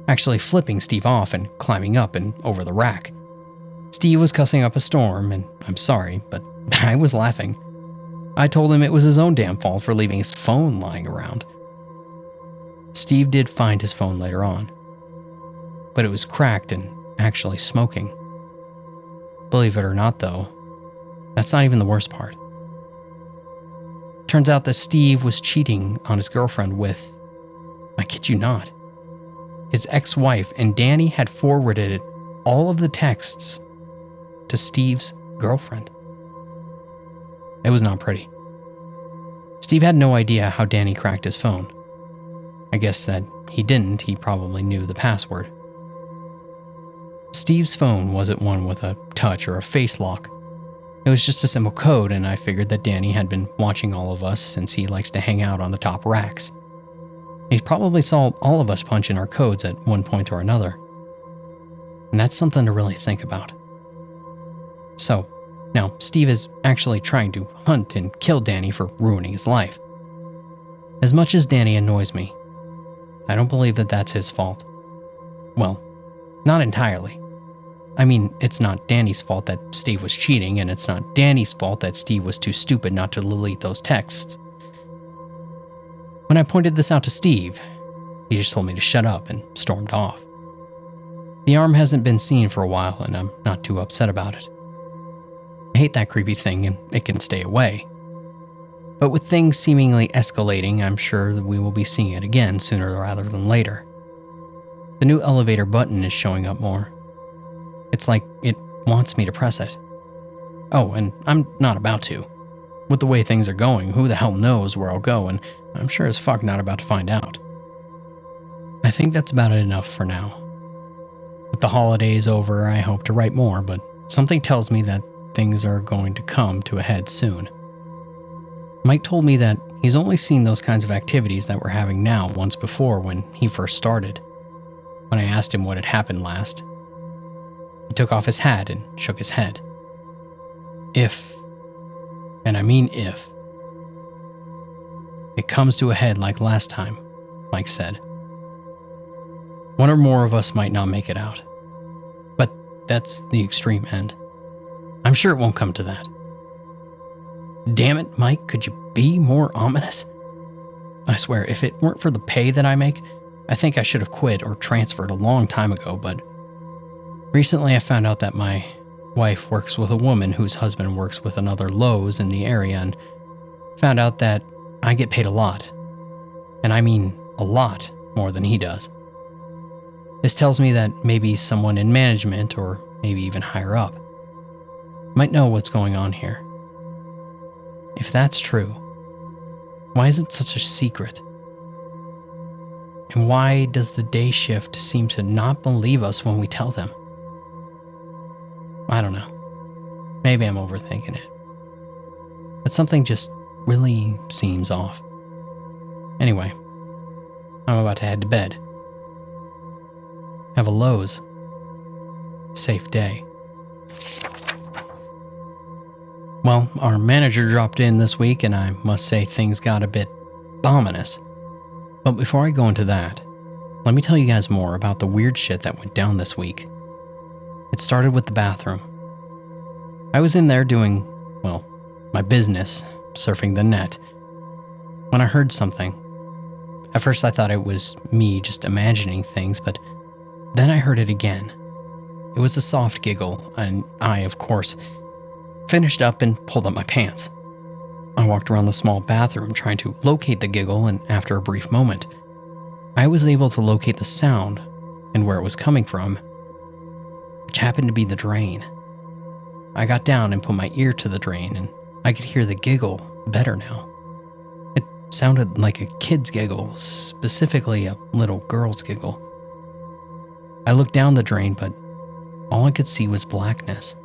actually flipping Steve off and climbing up and over the rack. Steve was cussing up a storm, and I'm sorry, but I was laughing. I told him it was his own damn fault for leaving his phone lying around. Steve did find his phone later on, but it was cracked and actually smoking. Believe it or not, though, that's not even the worst part. Turns out that Steve was cheating on his girlfriend with I kid you not. His ex-wife and Danny had forwarded all of the texts to Steve's girlfriend. It was not pretty. Steve had no idea how Danny cracked his phone. I guess that he didn't, he probably knew the password. Steve's phone wasn't one with a touch or a face lock. It was just a simple code, and I figured that Danny had been watching all of us since he likes to hang out on the top racks. He probably saw all of us punch in our codes at one point or another. And that's something to really think about. So, now Steve is actually trying to hunt and kill Danny for ruining his life. As much as Danny annoys me, I don't believe that that's his fault. Well, not entirely. I mean, it's not Danny's fault that Steve was cheating, and it's not Danny's fault that Steve was too stupid not to delete those texts. When I pointed this out to Steve, he just told me to shut up and stormed off. The arm hasn't been seen for a while, and I'm not too upset about it. I hate that creepy thing, and it can stay away. But with things seemingly escalating, I'm sure that we will be seeing it again sooner rather than later. The new elevator button is showing up more. It's like it wants me to press it. Oh, and I'm not about to. With the way things are going, who the hell knows where I'll go, and I'm sure as fuck not about to find out. I think that's about enough for now. With the holidays over, I hope to write more, but something tells me that things are going to come to a head soon. Mike told me that he's only seen those kinds of activities that we're having now once before when he first started. When I asked him what had happened last, he took off his hat and shook his head. If, and I mean if, it comes to a head like last time, Mike said, one or more of us might not make it out. But that's the extreme end. I'm sure it won't come to that. Damn it, Mike, could you be more ominous? I swear, if it weren't for the pay that I make, I think I should have quit or transferred a long time ago, but recently I found out that my wife works with a woman whose husband works with another Lowe's in the area, and found out that I get paid a lot. And I mean a lot more than he does. This tells me that maybe someone in management, or maybe even higher up, might know what's going on here. If that's true, why is it such a secret? And why does the day shift seem to not believe us when we tell them? I don't know. Maybe I'm overthinking it. But something just really seems off. Anyway, I'm about to head to bed. Have a Lowe's safe day. Well, our manager dropped in this week, and I must say things got a bit ominous. But before I go into that, let me tell you guys more about the weird shit that went down this week. It started with the bathroom. I was in there doing, well, my business, surfing the net, when I heard something. At first I thought it was me just imagining things, but then I heard it again. It was a soft giggle, and I, of course, finished up and pulled up my pants. I walked around the small bathroom trying to locate the giggle, and after a brief moment, I was able to locate the sound and where it was coming from, which happened to be the drain. I got down and put my ear to the drain, and I could hear the giggle better now. It sounded like a kid's giggle, specifically a little girl's giggle. I looked down the drain, but all I could see was blackness.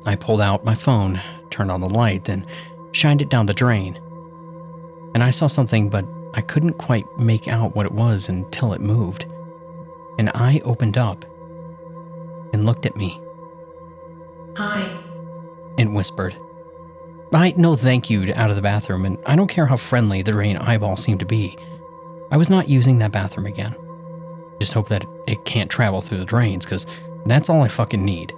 I pulled out my phone, turned on the light, and shined it down the drain. And I saw something, but I couldn't quite make out what it was until it moved. An eye opened up and looked at me. Hi, It whispered. No thank you out of the bathroom, and I don't care how friendly the drain eyeball seemed to be. I was not using that bathroom again. Just hope that it can't travel through the drains, because that's all I fucking need.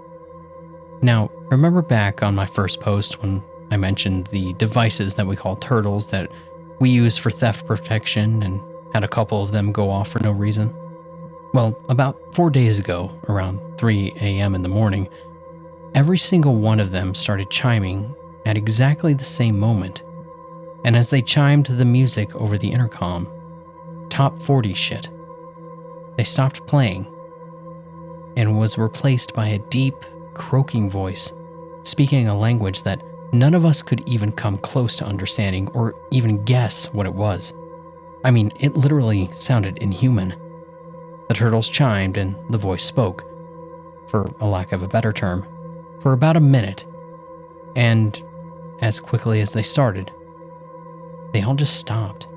Now, remember back on my first post when I mentioned the devices that we call turtles that we use for theft protection and had a couple of them go off for no reason? Well, about 4 days ago, around 3 a.m. in the morning, every single one of them started chiming at exactly the same moment. And as they chimed the music over the intercom, top 40 shit. They stopped playing and was replaced by a deep, croaking voice, speaking a language that none of us could even come close to understanding or even guess what it was. I mean, it literally sounded inhuman. The turtles chimed and the voice spoke, for a lack of a better term, for about a minute. And as quickly as they started, they all just stopped.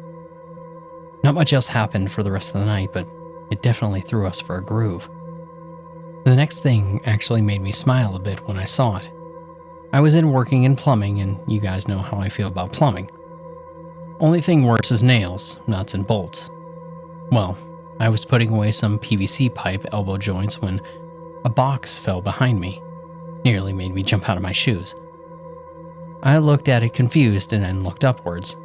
Not much else happened for the rest of the night, but it definitely threw us for a groove. The next thing actually made me smile a bit when I saw it. I was working in plumbing, and you guys know how I feel about plumbing. Only thing worse is nails, nuts, and bolts. Well, I was putting away some PVC pipe elbow joints when a box fell behind me. Nearly made me jump out of my shoes. I looked at it confused and then looked upwards.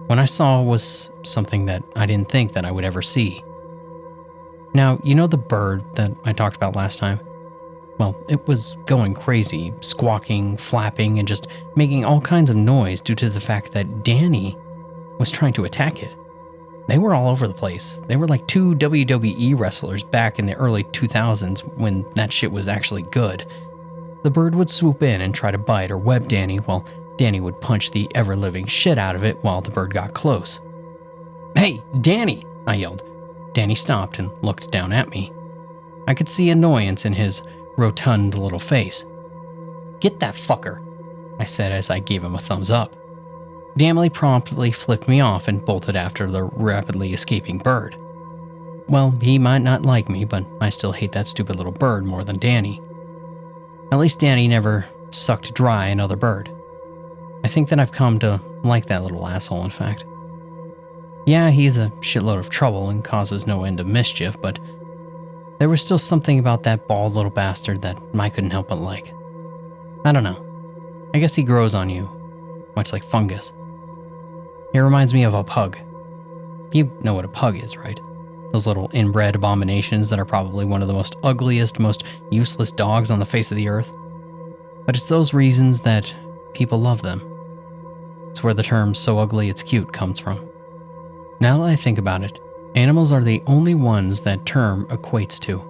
What I saw was something that I didn't think that I would ever see. Now, you know the bird that I talked about last time? Well, it was going crazy, squawking, flapping, and just making all kinds of noise due to the fact that Danny was trying to attack it. They were all over the place. They were like two WWE wrestlers back in the early 2000s when that shit was actually good. The bird would swoop in and try to bite or web Danny, while Danny would punch the ever-living shit out of it while the bird got close. "Hey, Danny!" I yelled. Danny stopped and looked down at me. I could see annoyance in his rotund little face. "Get that fucker," I said as I gave him a thumbs up. Danny promptly flipped me off and bolted after the rapidly escaping bird. Well, he might not like me, but I still hate that stupid little bird more than Danny. At least Danny never sucked dry another bird. I think that I've come to like that little asshole, in fact. Yeah, he's a shitload of trouble and causes no end of mischief, but there was still something about that bald little bastard that I couldn't help but like. I don't know. I guess he grows on you, much like fungus. He reminds me of a pug. You know what a pug is, right? Those little inbred abominations that are probably one of the most ugliest, most useless dogs on the face of the earth. But it's those reasons that people love them. It's where the term "so ugly it's cute" comes from. Now that I think about it, animals are the only ones that term equates to.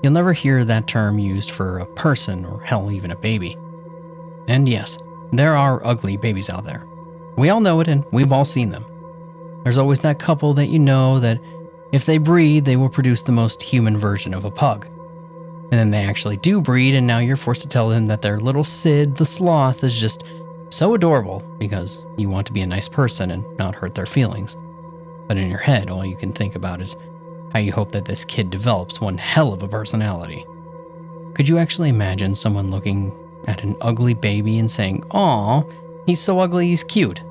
You'll never hear that term used for a person or hell, even a baby. And yes, there are ugly babies out there. We all know it and we've all seen them. There's always that couple that you know that if they breed, they will produce the most human version of a pug. And then they actually do breed, and now you're forced to tell them that their little Sid the sloth is just so adorable because you want to be a nice person and not hurt their feelings. But in your head, all you can think about is how you hope that this kid develops one hell of a personality. Could you actually imagine someone looking at an ugly baby and saying, "Aw, he's so ugly, he's cute"?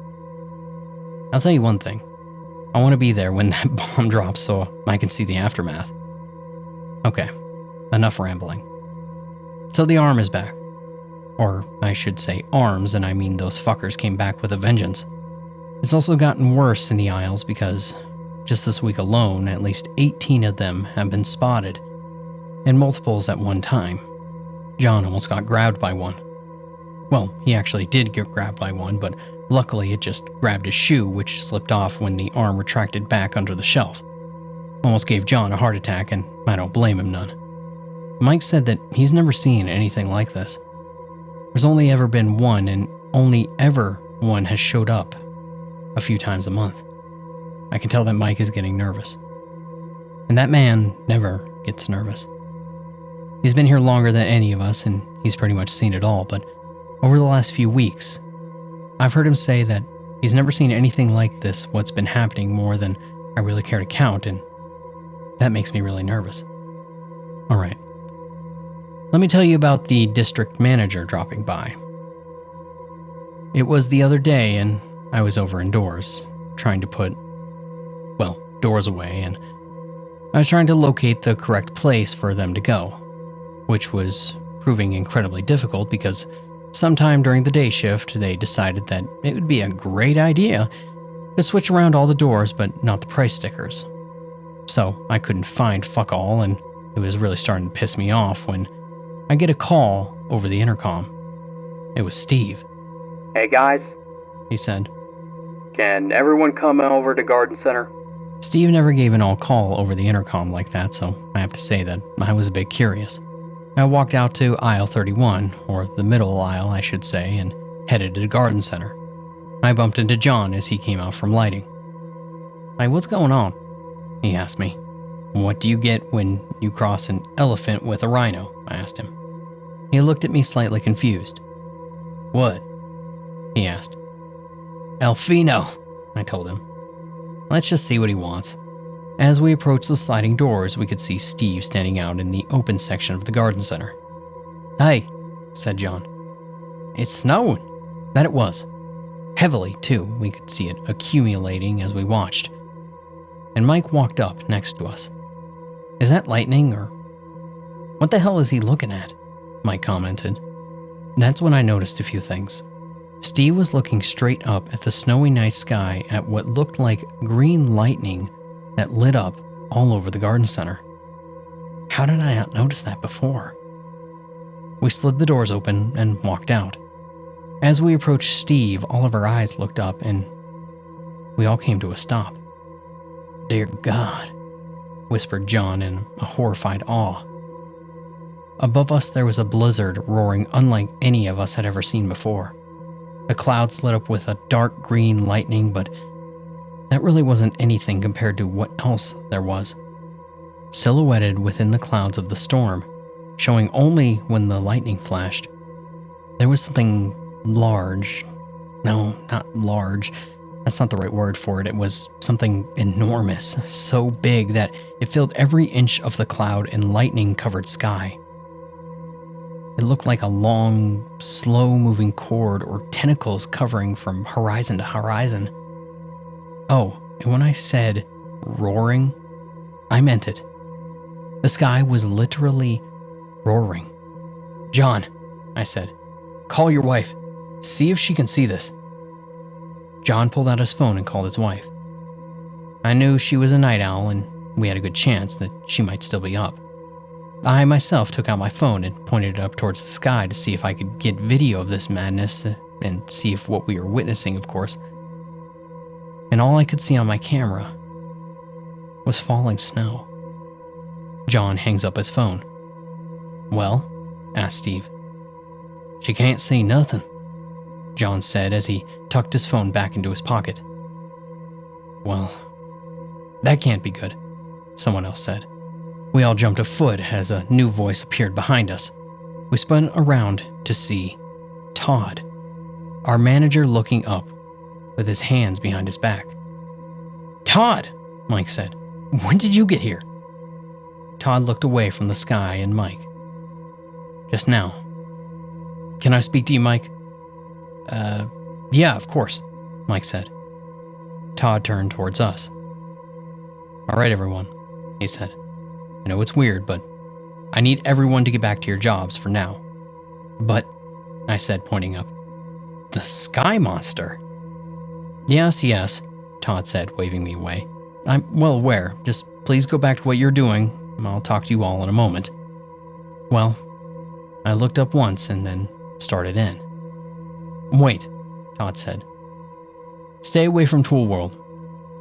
I'll tell you one thing. I want to be there when that bomb drops so I can see the aftermath. Okay, enough rambling. So the arm is back. Or I should say arms, and I mean those fuckers came back with a vengeance. It's also gotten worse in the aisles because just this week alone, at least 18 of them have been spotted, and multiples at one time. John almost got grabbed by one. Well, he actually did get grabbed by one, but luckily it just grabbed his shoe, which slipped off when the arm retracted back under the shelf. Almost gave John a heart attack, and I don't blame him none. Mike said that he's never seen anything like this. There's only ever been one, and only ever one has showed up a few times a month. I can tell that Mike is getting nervous. And that man never gets nervous. He's been here longer than any of us, and he's pretty much seen it all, but over the last few weeks, I've heard him say that he's never seen anything like this, what's been happening more than I really care to count, and that makes me really nervous. Alright. Let me tell you about the district manager dropping by. It was the other day, and I was over indoors, trying to put, doors away, and I was trying to locate the correct place for them to go, which was proving incredibly difficult because sometime during the day shift, they decided that it would be a great idea to switch around all the doors but not the price stickers. So I couldn't find fuck all, and it was really starting to piss me off when I get a call over the intercom. It was Steve. "Hey guys," he said. "can everyone come over to Garden Center? Steve never gave an all-call over the intercom like that, so I have to say that I was a bit curious. I walked out to aisle 31, or the middle aisle, I should say, and headed to the garden center. I bumped into John as he came out from lighting. "Hey, what's going on?" he asked me. "What do you get when you cross an elephant with a rhino?" I asked him. He looked at me slightly confused. "What?" he asked. "Elfino," I told him. Let's just see what he wants. As we approached the sliding doors, we could see Steve standing out in the open section of the garden center. "Hey," said John. "It's snowing." That it was. Heavily, too. We could see it accumulating as we watched. And Mike walked up next to us. "Is that lightning, or what the hell is he looking at?" Mike commented. That's when I noticed a few things. Steve was looking straight up at the snowy night sky at what looked like green lightning that lit up all over the garden center. How did I not notice that before? We slid the doors open and walked out. As we approached Steve, all of our eyes looked up and we all came to a stop. "Dear God," whispered John in a horrified awe. Above us there was a blizzard roaring unlike any of us had ever seen before. The clouds lit up with a dark green lightning, but that really wasn't anything compared to what else there was. Silhouetted within the clouds of the storm, showing only when the lightning flashed, there was something large. No, not large. That's not the right word for it. It was something enormous, so big that it filled every inch of the cloud and lightning-covered sky. It looked like a long, slow-moving cord or tentacles covering from horizon to horizon. Oh, and when I said roaring, I meant it. The sky was literally roaring. "John," I said, "call your wife. See if she can see this." John pulled out his phone and called his wife. I knew she was a night owl and we had a good chance that she might still be up. I myself took out my phone and pointed it up towards the sky to see if I could get video of this madness and see if what we were witnessing, of course. And all I could see on my camera was falling snow. John hangs up his phone. "Well?" asked Steve. "She can't see nothing," John said as he tucked his phone back into his pocket. "Well, that can't be good," someone else said. We all jumped a foot as a new voice appeared behind us. We spun around to see Todd, our manager, looking up with his hands behind his back. "Todd," Mike said, "when did you get here?" Todd looked away from the sky and Mike. "Just now." "Can I speak to you, Mike?" Yeah, of course," Mike said. Todd turned towards us. "All right, everyone," he said. "I know it's weird, but I need everyone to get back to your jobs for now." "But," I said, pointing up, "the sky monster." Yes, Todd said, waving me away. "I'm well aware. Just please go back to what you're doing. I'll talk to you all in a moment." Well, I looked up once and then started in. "Wait," Todd said. "Stay away from Tool World.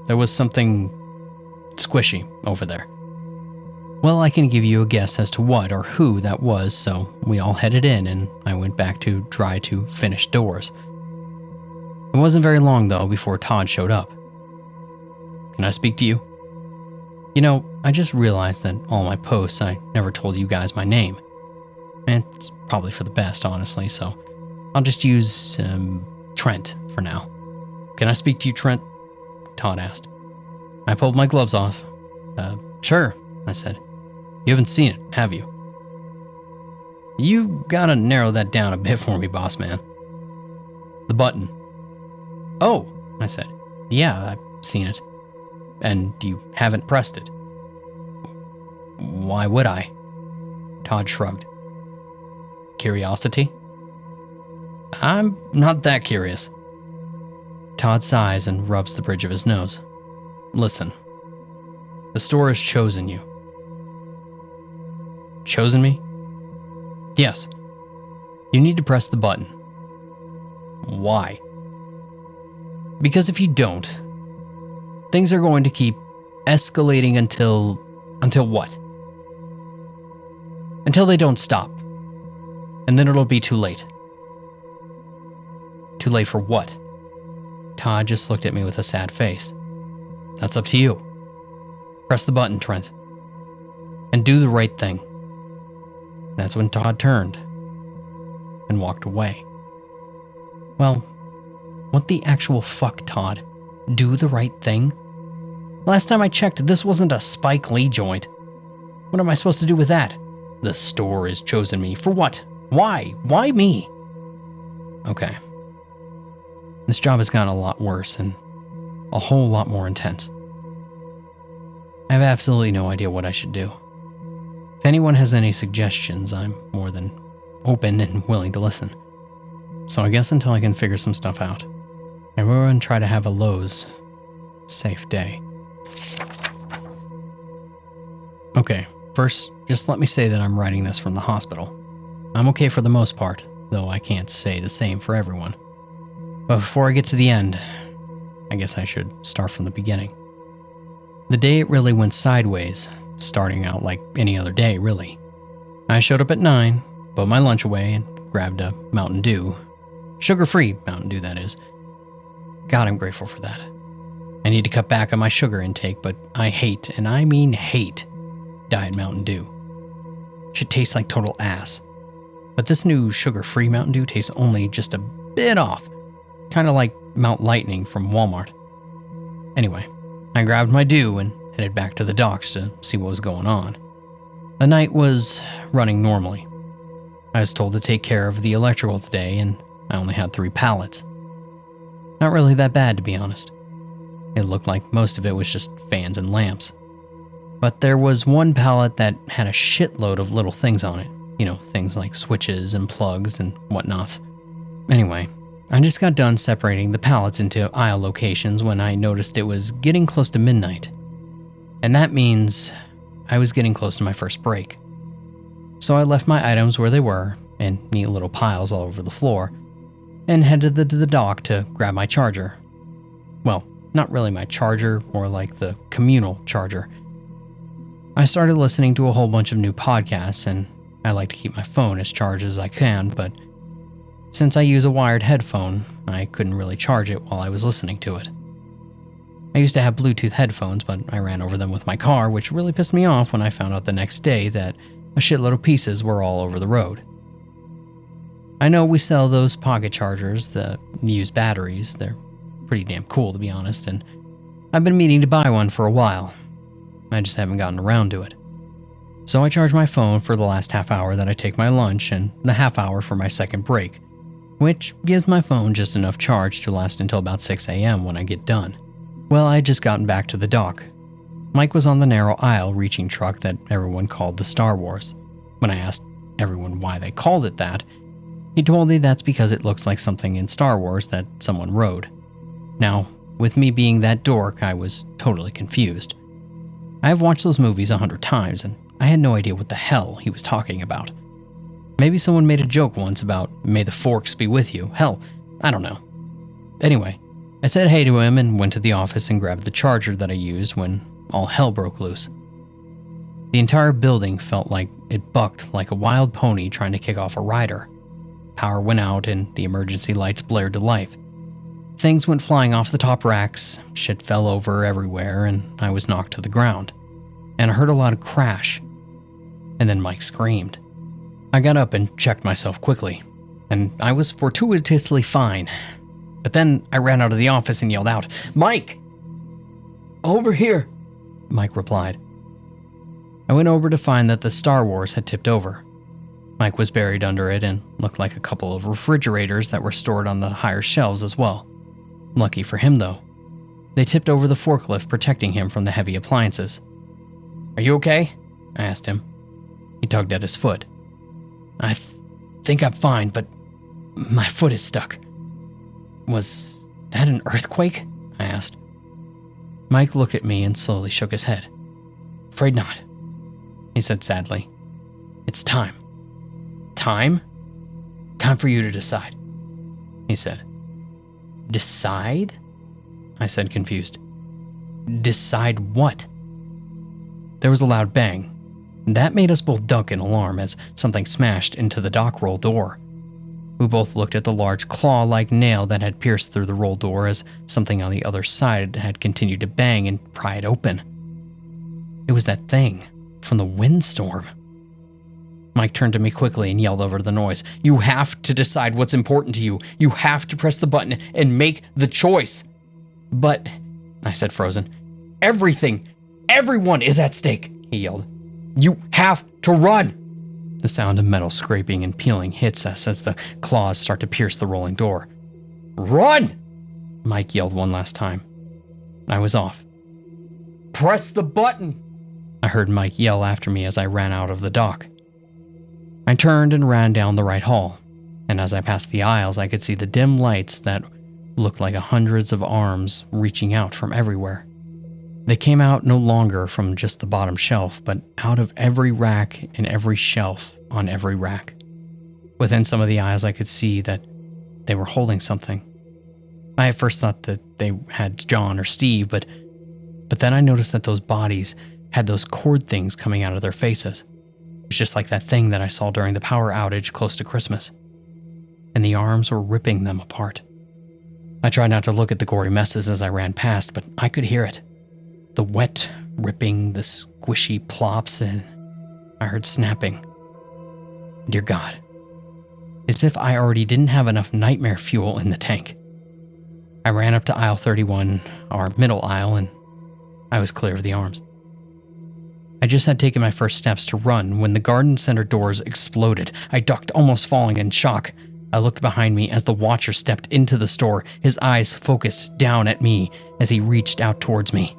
There was something squishy over there." Well, I can give you a guess as to what or who that was, so we all headed in and I went back to try to finish doors. It wasn't very long, though, before Todd showed up. "Can I speak to you?" You know, I just realized that all my posts, I never told you guys my name. And it's probably for the best, honestly, so I'll just use Trent for now. "Can I speak to you, Trent?" Todd asked. I pulled my gloves off. Sure," I said. "You haven't seen it, have you?" "You gotta narrow that down a bit for me, boss man." "The button." "Oh," I said. "Yeah, I've seen it." "And you haven't pressed it?" "Why would I?" Todd shrugged. "Curiosity?" "I'm not that curious." Todd sighs and rubs the bridge of his nose. "Listen, the store has chosen you." "Chosen me?" "Yes. You need to press the button." "Why?" "Because if you don't, things are going to keep escalating until what? Until they don't stop. And then it'll be too late. Too late for what? Todd just looked at me with a sad face. That's up to you. Press the button, Trent. And do the right thing. That's when Todd turned and walked away. Well, what the actual fuck, Todd? Do the right thing? Last time I checked, this wasn't a Spike Lee joint. What am I supposed to do with that? The store has chosen me. For what? Why? Why me? Okay. This job has gotten a lot worse and a whole lot more intense. I have absolutely no idea what I should do. If anyone has any suggestions, I'm more than open and willing to listen. So I guess until I can figure some stuff out, everyone try to have a Lowe's safe day. Okay, first, just let me say that I'm writing this from the hospital. I'm okay for the most part, though I can't say the same for everyone. But before I get to the end, I guess I should start from the beginning. The day it really went sideways, starting out like any other day, really. I showed up at 9, put my lunch away, and grabbed a Mountain Dew. Sugar-free Mountain Dew, that is. God, I'm grateful for that. I need to cut back on my sugar intake, but I hate, and I mean hate, Diet Mountain Dew. Should taste like total ass. But this new sugar-free Mountain Dew tastes only just a bit off. Kind of like Mount Lightning from Walmart. Anyway, I grabbed my Dew and headed back to the docks to see what was going on. The night was running normally. I was told to take care of the electrical today, and I only had 3 pallets. Not really that bad, to be honest. It looked like most of it was just fans and lamps. But there was one pallet that had a shitload of little things on it. You know, things like switches and plugs and whatnot. Anyway, I just got done separating the pallets into aisle locations when I noticed it was getting close to midnight. And that means I was getting close to my first break. So I left my items where they were, in neat little piles all over the floor, and headed to the dock to grab my charger. Well, not really my charger, more like the communal charger. I started listening to a whole bunch of new podcasts, and I like to keep my phone as charged as I can, but since I use a wired headphone, I couldn't really charge it while I was listening to it. I used to have Bluetooth headphones, but I ran over them with my car, which really pissed me off when I found out the next day that a shitload of pieces were all over the road. I know we sell those pocket chargers, the used batteries. They're pretty damn cool, to be honest, and I've been meaning to buy one for a while. I just haven't gotten around to it. So I charge my phone for the last half hour that I take my lunch and the half hour for my second break, which gives my phone just enough charge to last until about 6 a.m. when I get done. Well, I had just gotten back to the dock. Mike was on the narrow aisle reaching truck that everyone called the Star Wars. When I asked everyone why they called it that, he told me that's because it looks like something in Star Wars that someone rode. Now, with me being that dork, I was totally confused. I have watched those movies 100 times, and I had no idea what the hell he was talking about. Maybe someone made a joke once about, "May the forks be with you." Hell, I don't know. Anyway, I said hey to him and went to the office and grabbed the charger that I used when all hell broke loose. The entire building felt like it bucked like a wild pony trying to kick off a rider. Power went out and the emergency lights blared to life. Things went flying off the top racks, shit fell over everywhere, and I was knocked to the ground. And I heard a loud crash. And then Mike screamed. I got up and checked myself quickly, and I was fortuitously fine. But then I ran out of the office and yelled out, "Mike!" "Over here," Mike replied. I went over to find that the Star Wars had tipped over. Mike was buried under it and looked like a couple of refrigerators that were stored on the higher shelves as well. Lucky for him, though. They tipped over the forklift, protecting him from the heavy appliances. "Are you okay?" I asked him. He tugged at his foot. I think I'm fine, but my foot is stuck." "Was that an earthquake?" I asked. Mike looked at me and slowly shook his head. "Afraid not," he said sadly. "It's time." "Time?" "Time for you to decide," he said. "Decide?" I said, confused. "Decide what?" there was a loud bang. That made us both duck in alarm as something smashed into the dock roll door. We both looked at the large claw-like nail that had pierced through the roll door as something on the other side had continued to bang and pry it open. It was that thing from the windstorm. Mike turned to me quickly and yelled over the noise, "You have to decide what's important to you. You have to press the button and make the choice." "But," I said, frozen, everyone is at stake," he yelled. "You have to run." The sound of metal scraping and peeling hits us as the claws start to pierce the rolling door. "Run!" Mike yelled one last time. I was off. "Press the button!" I heard Mike yell after me as I ran out of the dock. I turned and ran down the right hall, and as I passed the aisles, I could see the dim lights that looked like hundreds of arms reaching out from everywhere. They came out no longer from just the bottom shelf, but out of every rack and every shelf on every rack. Within some of the aisles, I could see that they were holding something. I at first thought that they had John or Steve, but then I noticed that those bodies had those cord things coming out of their faces. It was just like that thing that I saw during the power outage close to Christmas. And the arms were ripping them apart. I tried not to look at the gory messes as I ran past, but I could hear it. The wet ripping, the squishy plops, and I heard snapping. Dear God. As if I already didn't have enough nightmare fuel in the tank. I ran up to aisle 31, our middle aisle, and I was clear of the arms. I just had taken my first steps to run when the garden center doors exploded. I ducked, almost falling in shock. I looked behind me as the watcher stepped into the store, his eyes focused down at me as he reached out towards me.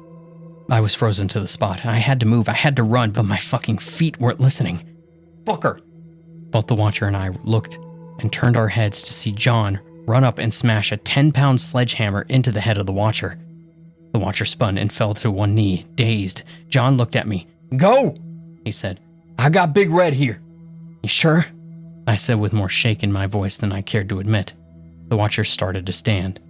I was frozen to the spot. I had to move, I had to run, but my fucking feet weren't listening. Fucker! Both the watcher and I looked and turned our heads to see John run up and smash a 10-pound sledgehammer into the head of the watcher. The watcher spun and fell to one knee, dazed. John looked at me. "Go!" he said. "I got Big Red here." "You sure?" I said with more shake in my voice than I cared to admit. The watcher started to stand,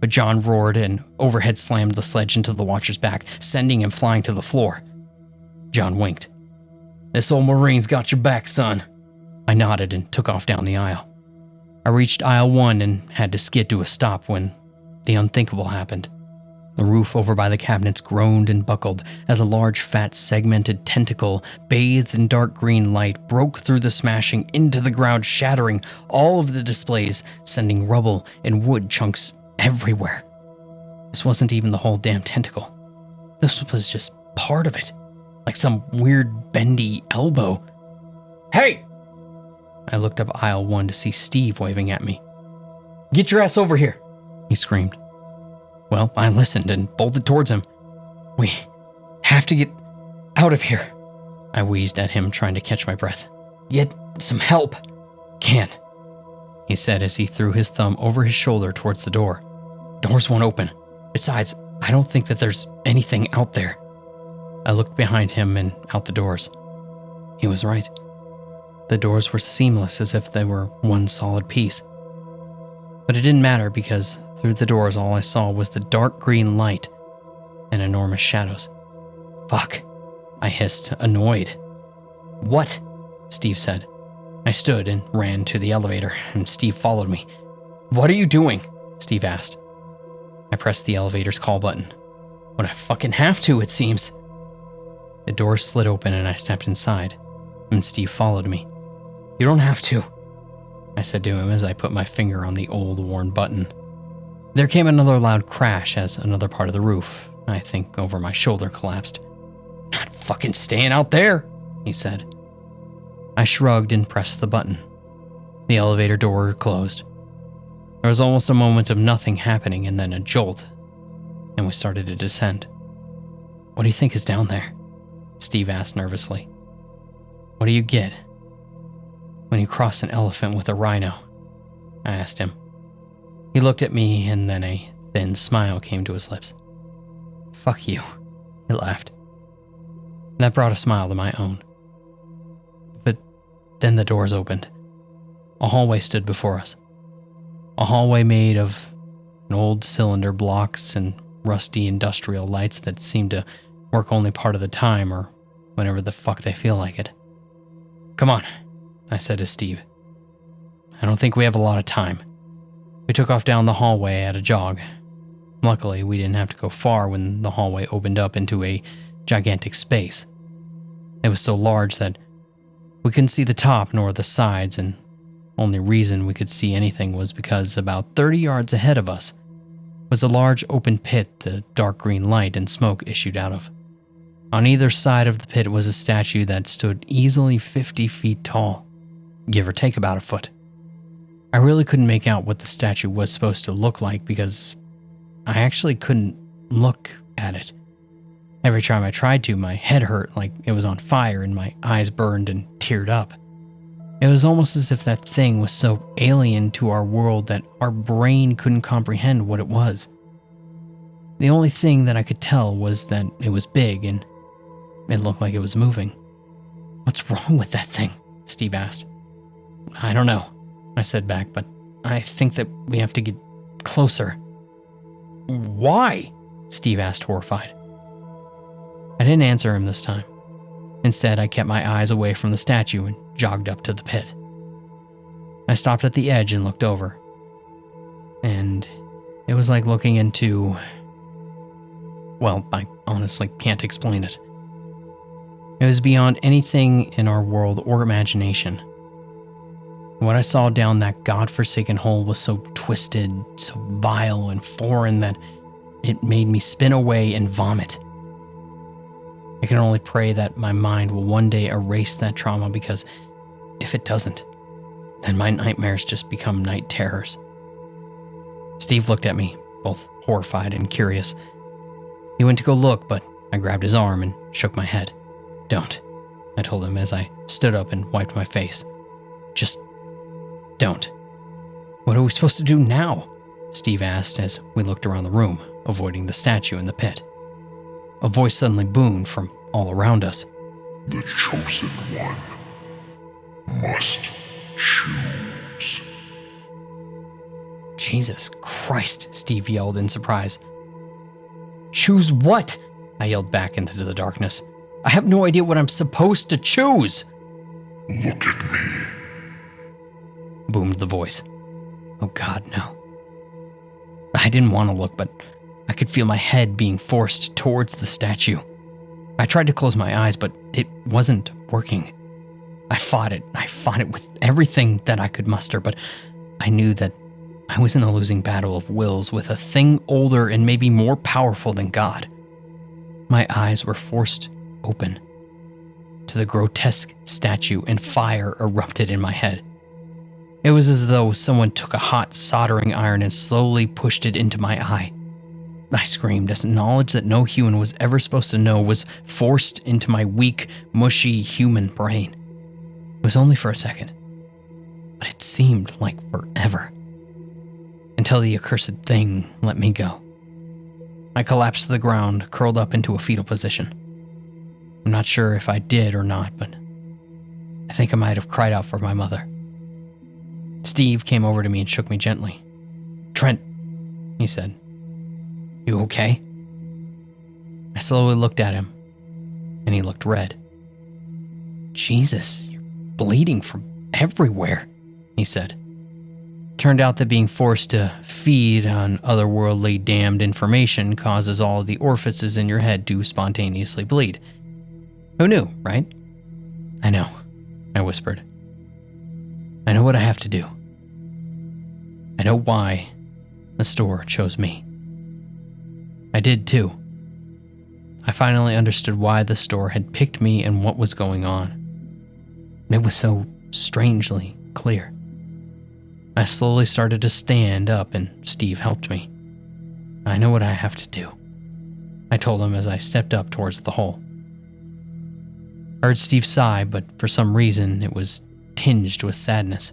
but John roared and overhead slammed the sledge into the watcher's back, sending him flying to the floor. John winked. "This old Marine's got your back, son." I nodded and took off down the aisle. I reached aisle 1 and had to skid to a stop when the unthinkable happened. The roof over by the cabinets groaned and buckled as a large, fat, segmented tentacle bathed in dark green light broke through the smashing into the ground, shattering all of the displays, sending rubble and wood chunks everywhere. This wasn't even the whole damn tentacle. This was just part of it, like some weird bendy elbow. "Hey!" I looked up aisle 1 to see Steve waving at me. "Get your ass over here," he screamed. Well, I listened and bolted towards him. "We have to get out of here," I wheezed at him, trying to catch my breath. "Get some help." "Can't," he said as he threw his thumb over his shoulder towards the door. "Doors won't open. Besides, I don't think that there's anything out there." I looked behind him and out the doors. He was right. The doors were seamless as if they were one solid piece. But it didn't matter because through the doors all I saw was the dark green light and enormous shadows. "Fuck," I hissed, annoyed. "What?" Steve said. I stood and ran to the elevator, and Steve followed me. "What are you doing?" Steve asked. I pressed the elevator's call button. When I fucking have to, it seems. The door slid open and I stepped inside, and Steve followed me. "You don't have to," I said to him as I put my finger on the old worn button. There came another loud crash as another part of the roof, I think over my shoulder, collapsed. "Not fucking staying out there," he said. I shrugged and pressed the button. The elevator door closed. There was almost a moment of nothing happening and then a jolt, and we started to descend. "What do you think is down there?" Steve asked nervously. "What do you get when you cross an elephant with a rhino?" I asked him. He looked at me and then a thin smile came to his lips. "Fuck you," he laughed. That brought a smile to my own. But then the doors opened. A hallway stood before us. A hallway made of old cylinder blocks and rusty industrial lights that seemed to work only part of the time or whenever the fuck they feel like it. Come on, I said to Steve. I don't think we have a lot of time. We took off down the hallway at a jog. Luckily, we didn't have to go far when the hallway opened up into a gigantic space. It was so large that we couldn't see the top nor the sides, and only reason we could see anything was because about 30 yards ahead of us was a large open pit the dark green light and smoke issued out of. On either side of the pit was a statue that stood easily 50 feet tall, give or take about a foot. I really couldn't make out what the statue was supposed to look like because I actually couldn't look at it. Every time I tried to, my head hurt like it was on fire and my eyes burned and teared up. It was almost as if that thing was so alien to our world that our brain couldn't comprehend what it was. The only thing that I could tell was that it was big and it looked like it was moving. What's wrong with that thing? Steve asked. I don't know, I said back, but I think that we have to get closer. Why? Steve asked, horrified. I didn't answer him this time. Instead, I kept my eyes away from the statue and jogged up to the pit. I stopped at the edge and looked over. And it was like looking into... well, I honestly can't explain it. It was beyond anything in our world or imagination. What I saw down that godforsaken hole was so twisted, so vile and foreign that it made me spin away and vomit. I can only pray that my mind will one day erase that trauma, because if it doesn't, then my nightmares just become night terrors. Steve looked at me, both horrified and curious. He went to go look, but I grabbed his arm and shook my head. Don't, I told him as I stood up and wiped my face. Just don't. What are we supposed to do now? Steve asked as we looked around the room, avoiding the statue in the pit. A voice suddenly boomed from all around us. The chosen one must choose. Jesus Christ, Steve yelled in surprise. Choose what? I yelled back into the darkness. I have no idea what I'm supposed to choose. Look at me, boomed the voice. Oh God, no. I didn't want to look, but I could feel my head being forced towards the statue. I tried to close my eyes, but it wasn't working. I fought it with everything that I could muster, but I knew that I was in a losing battle of wills with a thing older and maybe more powerful than God. My eyes were forced open to the grotesque statue, and fire erupted in my head. It was as though someone took a hot soldering iron and slowly pushed it into my eye. I screamed as knowledge that no human was ever supposed to know was forced into my weak, mushy human brain. It was only for a second, but it seemed like forever. Until the accursed thing let me go. I collapsed to the ground, curled up into a fetal position. I'm not sure if I did or not, but I think I might have cried out for my mother. Steve came over to me and shook me gently. Trent, he said, you okay? I slowly looked at him, and he looked red. Jesus, you're bleeding from everywhere, he said. Turned out that being forced to feed on otherworldly damned information causes all of the orifices in your head to spontaneously bleed. Who knew, right? I know, I whispered. I know what I have to do. I know why the store chose me. I did too. I finally understood why the store had picked me and what was going on. It was so strangely clear. I slowly started to stand up and Steve helped me. I know what I have to do, I told him as I stepped up towards the hole. I heard Steve sigh, but for some reason it was tinged with sadness.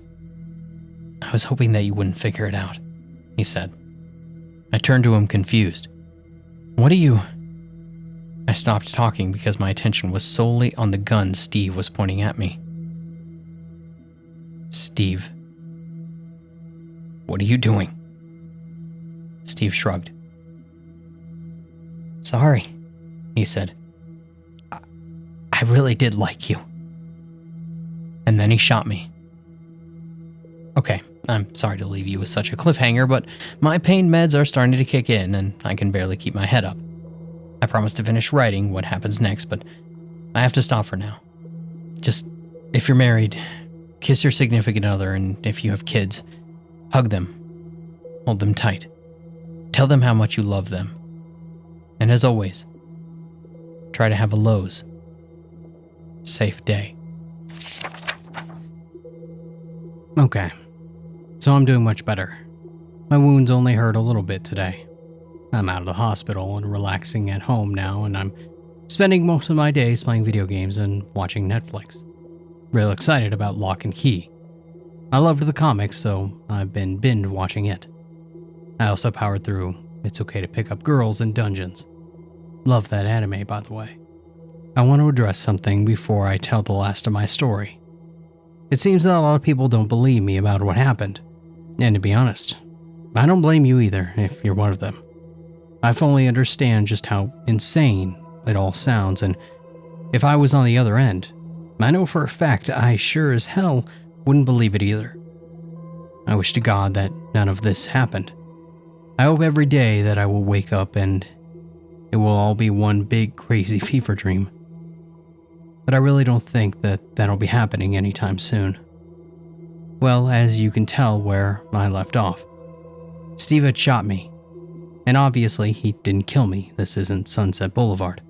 I was hoping that you wouldn't figure it out, he said. I turned to him confused. What do you... I stopped talking because my attention was solely on the gun Steve was pointing at me. Steve, what are you doing? Steve shrugged. Sorry, he said. I I really did like you. And then he shot me. Okay, I'm sorry to leave you with such a cliffhanger, but my pain meds are starting to kick in and I can barely keep my head up. I promise to finish writing what happens next, but I have to stop for now. Just, if you're married, kiss your significant other, and if you have kids, hug them. Hold them tight. Tell them how much you love them. And as always, try to have a Lowe's safe day. Okay, so I'm doing much better. My wounds only hurt a little bit today. I'm out of the hospital and relaxing at home now, and I'm spending most of my days playing video games and watching Netflix. Real excited about Lock and Key. I loved the comics, so I've been binge watching it. I also powered through It's Okay to Pick Up Girls in Dungeons. Love that anime, by the way. I want to address something before I tell the last of my story. It seems that a lot of people don't believe me about what happened. And to be honest, I don't blame you either if you're one of them. I fully understand just how insane it all sounds, and if I was on the other end, I know for a fact I sure as hell wouldn't believe it either. I wish to God that none of this happened. I hope every day that I will wake up and it will all be one big crazy fever dream. But I really don't think that that'll be happening anytime soon. Well, as you can tell where I left off, Steve had shot me. And obviously he didn't kill me. This isn't Sunset Boulevard.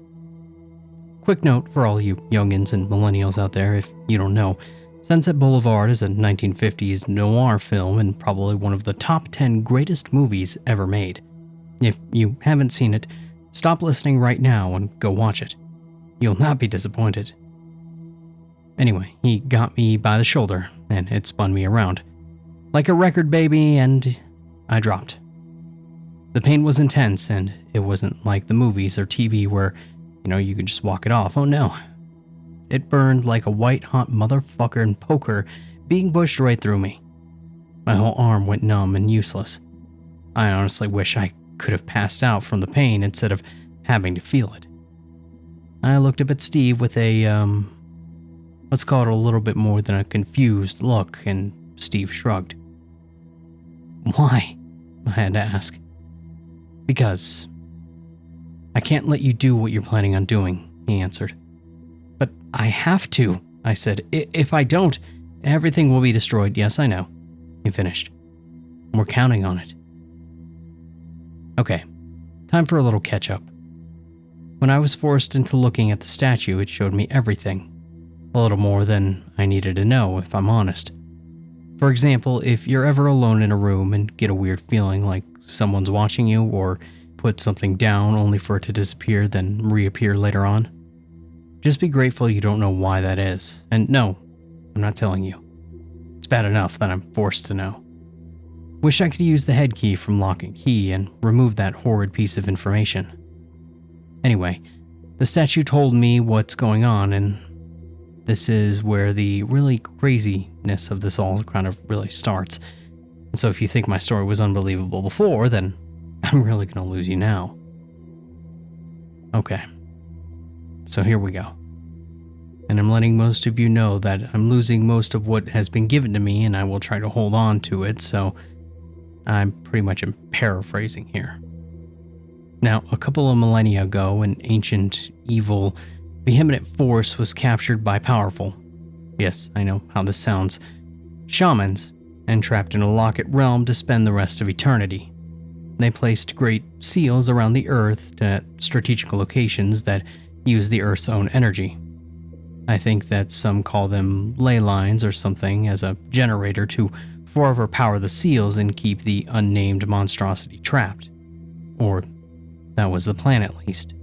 Quick note for all you youngins and millennials out there, if you don't know, Sunset Boulevard is a 1950s noir film and probably one of the top 10 greatest movies ever made. If you haven't seen it, stop listening right now and go watch it. You'll not be disappointed. Anyway, he got me by the shoulder and it spun me around. Like a record baby, and I dropped. The pain was intense, and it wasn't like the movies or TV where, you can just walk it off. Oh no. It burned like a white-hot motherfucker in poker being pushed right through me. My whole arm went numb and useless. I honestly wish I could have passed out from the pain instead of having to feel it. I looked up at Steve with a, let's call it a little bit more than a confused look, and Steve shrugged. Why? I had to ask. Because I can't let you do what you're planning on doing, he answered. But I have to, I said. If I don't, everything will be destroyed. Yes, I know, he finished. We're counting on it. Okay, time for a little catch-up. When I was forced into looking at the statue, it showed me everything. A little more than I needed to know, if I'm honest. For example, if you're ever alone in a room and get a weird feeling like someone's watching you, or put something down only for it to disappear then reappear later on, just be grateful you don't know why that is. And no, I'm not telling you. It's bad enough that I'm forced to know. Wish I could use the head key from Lock and Key and remove that horrid piece of information. Anyway, the statue told me what's going on, and this is where the really craziness of this all kind of really starts. And so if you think my story was unbelievable before, then I'm really going to lose you now. Okay, so here we go. And I'm letting most of you know that I'm losing most of what has been given to me, and I will try to hold on to it, so I'm pretty much paraphrasing here. Now, a couple of millennia ago, an ancient, evil, vehement force was captured by powerful, yes, I know how this sounds, shamans, and trapped in a locket realm to spend the rest of eternity. They placed great seals around the earth at strategic locations that use the earth's own energy. I think that some call them ley lines or something as a generator to forever power the seals and keep the unnamed monstrosity trapped. Or that was the plan, at least.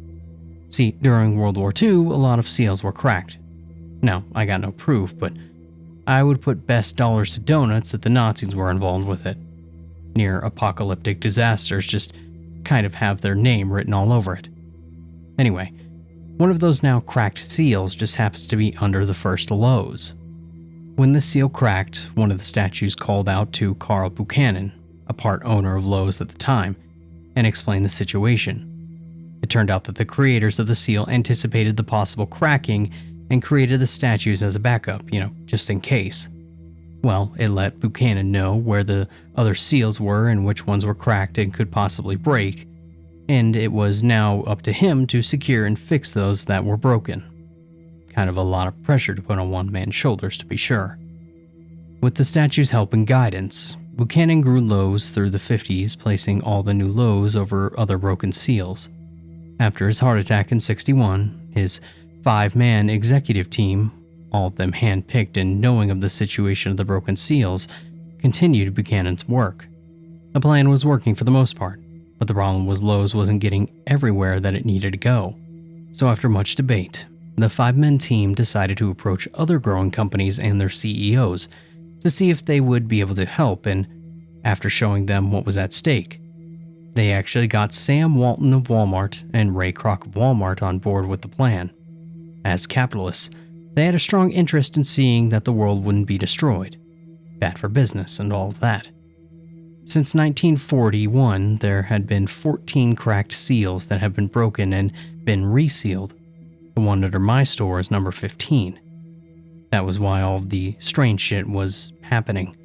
See, during World War II, a lot of seals were cracked. Now, I got no proof, but I would put best dollars to donuts that the Nazis were involved with it. Near-apocalyptic disasters just kind of have their name written all over it. Anyway, one of those now cracked seals just happens to be under the first Lowe's. When the seal cracked, one of the statues called out to Carl Buchanan, a part owner of Lowe's at the time, and explained the situation. It turned out that the creators of the seal anticipated the possible cracking and created the statues as a backup, just in case. Well, it let Buchanan know where the other seals were and which ones were cracked and could possibly break, and it was now up to him to secure and fix those that were broken. Kind of a lot of pressure to put on one man's shoulders, to be sure. With the statue's help and guidance, Buchanan grew Lowe's through the 50s, placing all the new Lowe's over other broken seals. After his heart attack in '61, his 5-man executive team, all of them hand-picked and knowing of the situation of the broken seals, continued Buchanan's work. The plan was working for the most part, but the problem was Lowe's wasn't getting everywhere that it needed to go. So after much debate, the 5-man team decided to approach other growing companies and their CEOs to see if they would be able to help, and after showing them what was at stake, they actually got Sam Walton of Walmart and Ray Kroc of Walmart on board with the plan. As capitalists, they had a strong interest in seeing that the world wouldn't be destroyed. Bad for business and all of that. Since 1941, there had been 14 cracked seals that have been broken and been resealed. The one under my store is number 15. That was why all of the strange shit was happening.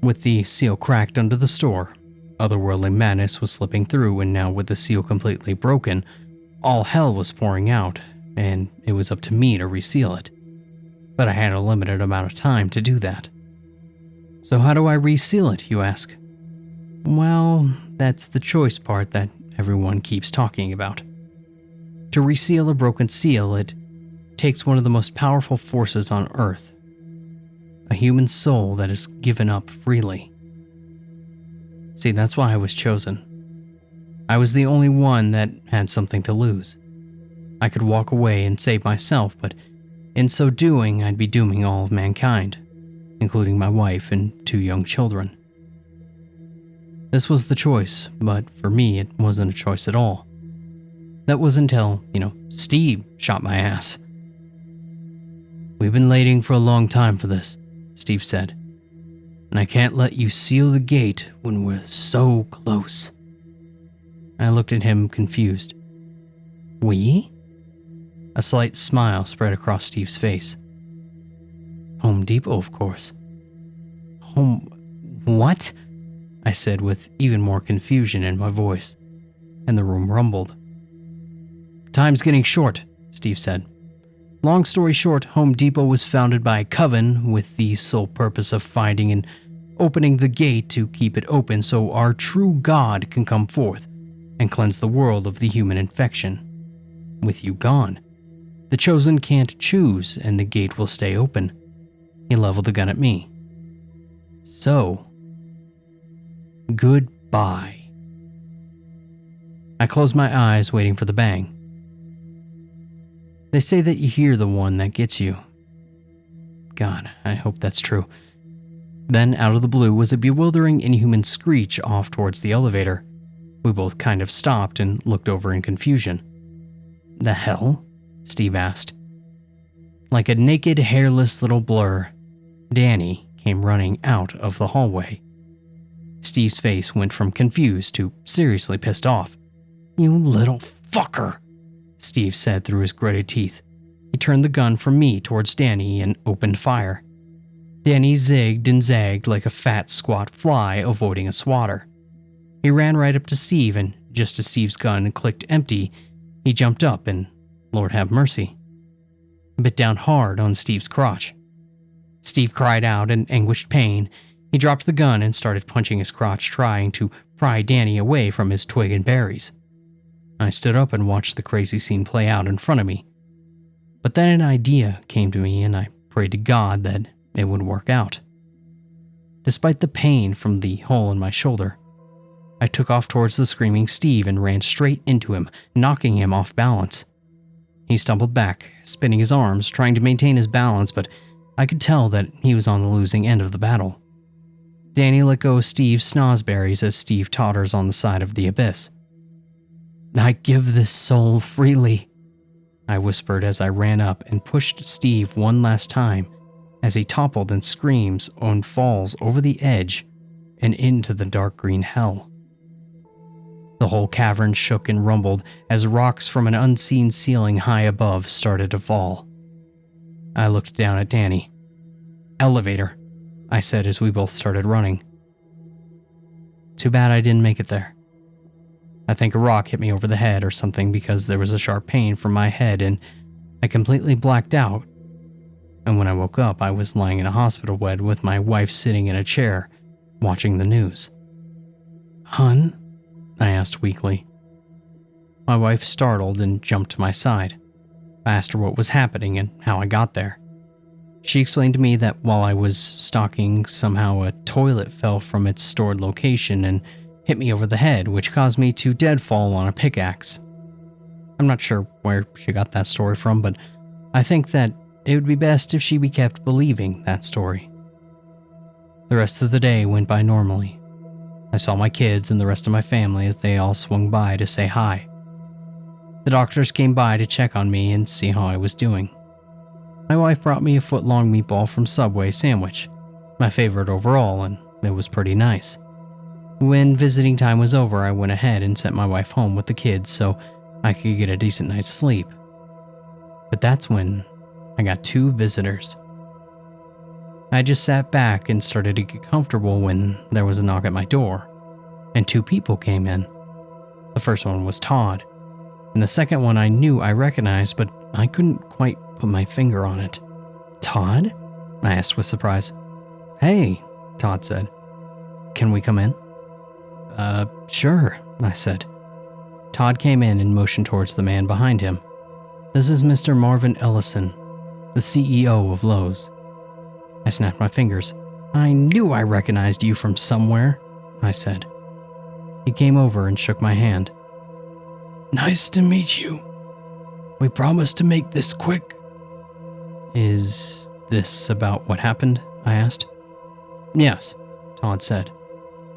With the seal cracked under the store, otherworldly madness was slipping through, and now with the seal completely broken, all hell was pouring out, and it was up to me to reseal it. But I had a limited amount of time to do that. So how do I reseal it, you ask? Well, that's the choice part that everyone keeps talking about. To reseal a broken seal, it takes one of the most powerful forces on Earth, a human soul that is given up freely. See, that's why I was chosen. I was the only one that had something to lose. I could walk away and save myself, but in so doing, I'd be dooming all of mankind, including my wife and 2 young children. This was the choice, but for me, it wasn't a choice at all. That was until, Steve shot my ass. "We've been waiting for a long time for this," Steve said, "and I can't let you seal the gate when we're so close." I looked at him confused. "We?" A slight smile spread across Steve's face. "Home Depot, of course." "Home... what?" I said with even more confusion in my voice, and the room rumbled. "Time's getting short," Steve said. "Long story short, Home Depot was founded by a coven with the sole purpose of finding and opening the gate to keep it open so our true God can come forth and cleanse the world of the human infection. With you gone, the chosen can't choose and the gate will stay open." He leveled the gun at me. "So, goodbye." I closed my eyes, waiting for the bang. They say that you hear the one that gets you. God, I hope that's true. Then, out of the blue, was a bewildering, inhuman screech off towards the elevator. We both kind of stopped and looked over in confusion. "The hell?" Steve asked. Like a naked, hairless little blur, Danny came running out of the hallway. Steve's face went from confused to seriously pissed off. "You little fucker," Steve said through his gritted teeth. He turned the gun from me towards Danny and opened fire. Danny zigged and zagged like a fat, squat fly avoiding a swatter. He ran right up to Steve, and just as Steve's gun clicked empty, he jumped up and, Lord have mercy, bit down hard on Steve's crotch. Steve cried out in anguished pain. He dropped the gun and started punching his crotch, trying to pry Danny away from his twig and berries. I stood up and watched the crazy scene play out in front of me. But then an idea came to me, and I prayed to God that it would work out. Despite the pain from the hole in my shoulder, I took off towards the screaming Steve and ran straight into him, knocking him off balance. He stumbled back, spinning his arms, trying to maintain his balance, but I could tell that he was on the losing end of the battle. Danny let go of Steve's snozzberries as Steve totters on the side of the abyss. "I give this soul freely," I whispered as I ran up and pushed Steve one last time as he toppled and screams and falls over the edge and into the dark green hell. The whole cavern shook and rumbled as rocks from an unseen ceiling high above started to fall. I looked down at Danny. "Elevator," I said as we both started running. Too bad I didn't make it there. I think a rock hit me over the head or something because there was a sharp pain from my head and I completely blacked out. And when I woke up, I was lying in a hospital bed with my wife sitting in a chair, watching the news. "Hun?" I asked weakly. My wife startled and jumped to my side. I asked her what was happening and how I got there. She explained to me that while I was stalking, somehow a toilet fell from its stored location and hit me over the head, which caused me to deadfall on a pickaxe. I'm not sure where she got that story from, but I think that it would be best if she be kept believing that story. The rest of the day went by normally. I saw my kids and the rest of my family as they all swung by to say hi. The doctors came by to check on me and see how I was doing. My wife brought me a foot-long meatball from Subway sandwich, my favorite overall, and it was pretty nice. When visiting time was over, I went ahead and sent my wife home with the kids so I could get a decent night's sleep. But that's when I got 2 visitors. I just sat back and started to get comfortable when there was a knock at my door, and 2 people came in. The first one was Todd, and the second one I knew I recognized, but I couldn't quite put my finger on it. "Todd?" I asked with surprise. "Hey," Todd said. "Can we come in?" Sure," I said. Todd came in and motioned towards the man behind him. "This is Mr. Marvin Ellison, the CEO of Lowe's." I snapped my fingers. "I knew I recognized you from somewhere," I said. He came over and shook my hand. "Nice to meet you. We promise to make this quick." "Is this about what happened?" I asked. "Yes," Todd said,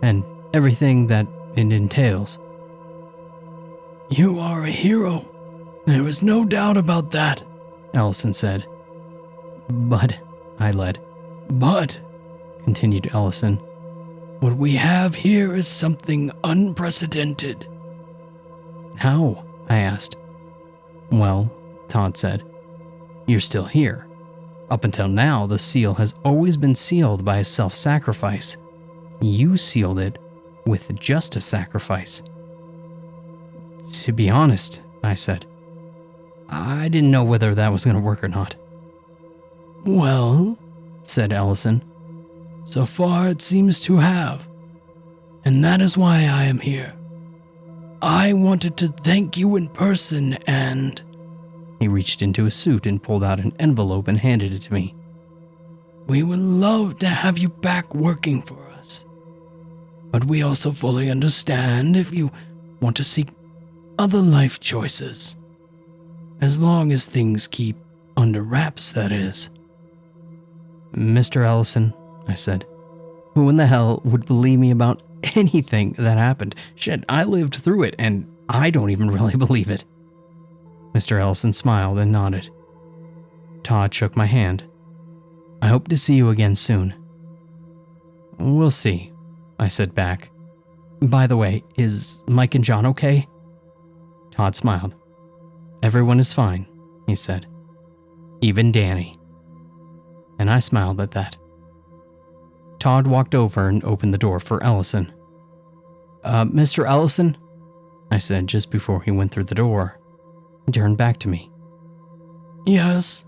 "and everything that it entails." "You are a hero. There is no doubt about that," Ellison said. "But," I led. "But," continued Ellison, "what we have here is something unprecedented." "How?" I asked. "Well," Todd said, "you're still here. Up until now, the seal has always been sealed by a self-sacrifice. You sealed it with just a sacrifice." "To be honest," I said, "I didn't know whether that was going to work or not." "Well," said Ellison, "so far it seems to have. And that is why I am here. I wanted to thank you in person and..." He reached into his suit and pulled out an envelope and handed it to me. "We would love to have you back working for us. But we also fully understand if you want to seek other life choices. As long as things keep under wraps, that is." "Mr. Ellison," I said, "who in the hell would believe me about anything that happened? Shit, I lived through it and I don't even really believe it." Mr. Ellison smiled and nodded. Todd shook my hand. "I hope to see you again soon." "We'll see," I said back. "By the way, is Mike and John okay?" Todd smiled. "Everyone is fine," he said. "Even Danny." And I smiled at that. Todd walked over and opened the door for Ellison. Mr. Ellison?" I said just before he went through the door. He turned back to me. "Yes?"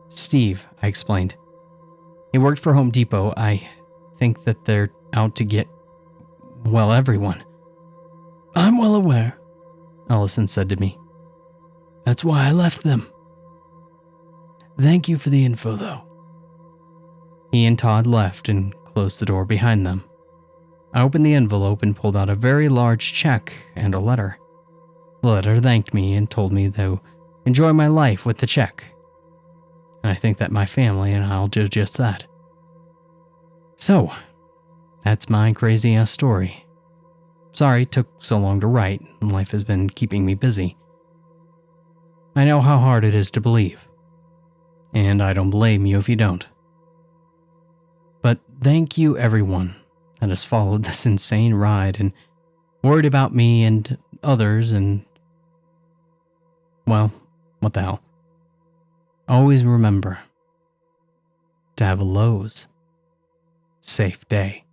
"Steve," I explained. "He worked for Home Depot. I think that they're out to get, well, everyone." "I'm well aware," Ellison said to me. "That's why I left them. Thank you for the info, though." He and Todd left and closed the door behind them. I opened the envelope and pulled out a very large check and a letter. The letter thanked me and told me to enjoy my life with the check. And I think that my family and I'll do just that. So, that's my crazy-ass story. Sorry it took so long to write, and life has been keeping me busy. I know how hard it is to believe, and I don't blame you if you don't. But thank you everyone that has followed this insane ride and worried about me and others and, well, what the hell. always remember to have a Lowe's safe day.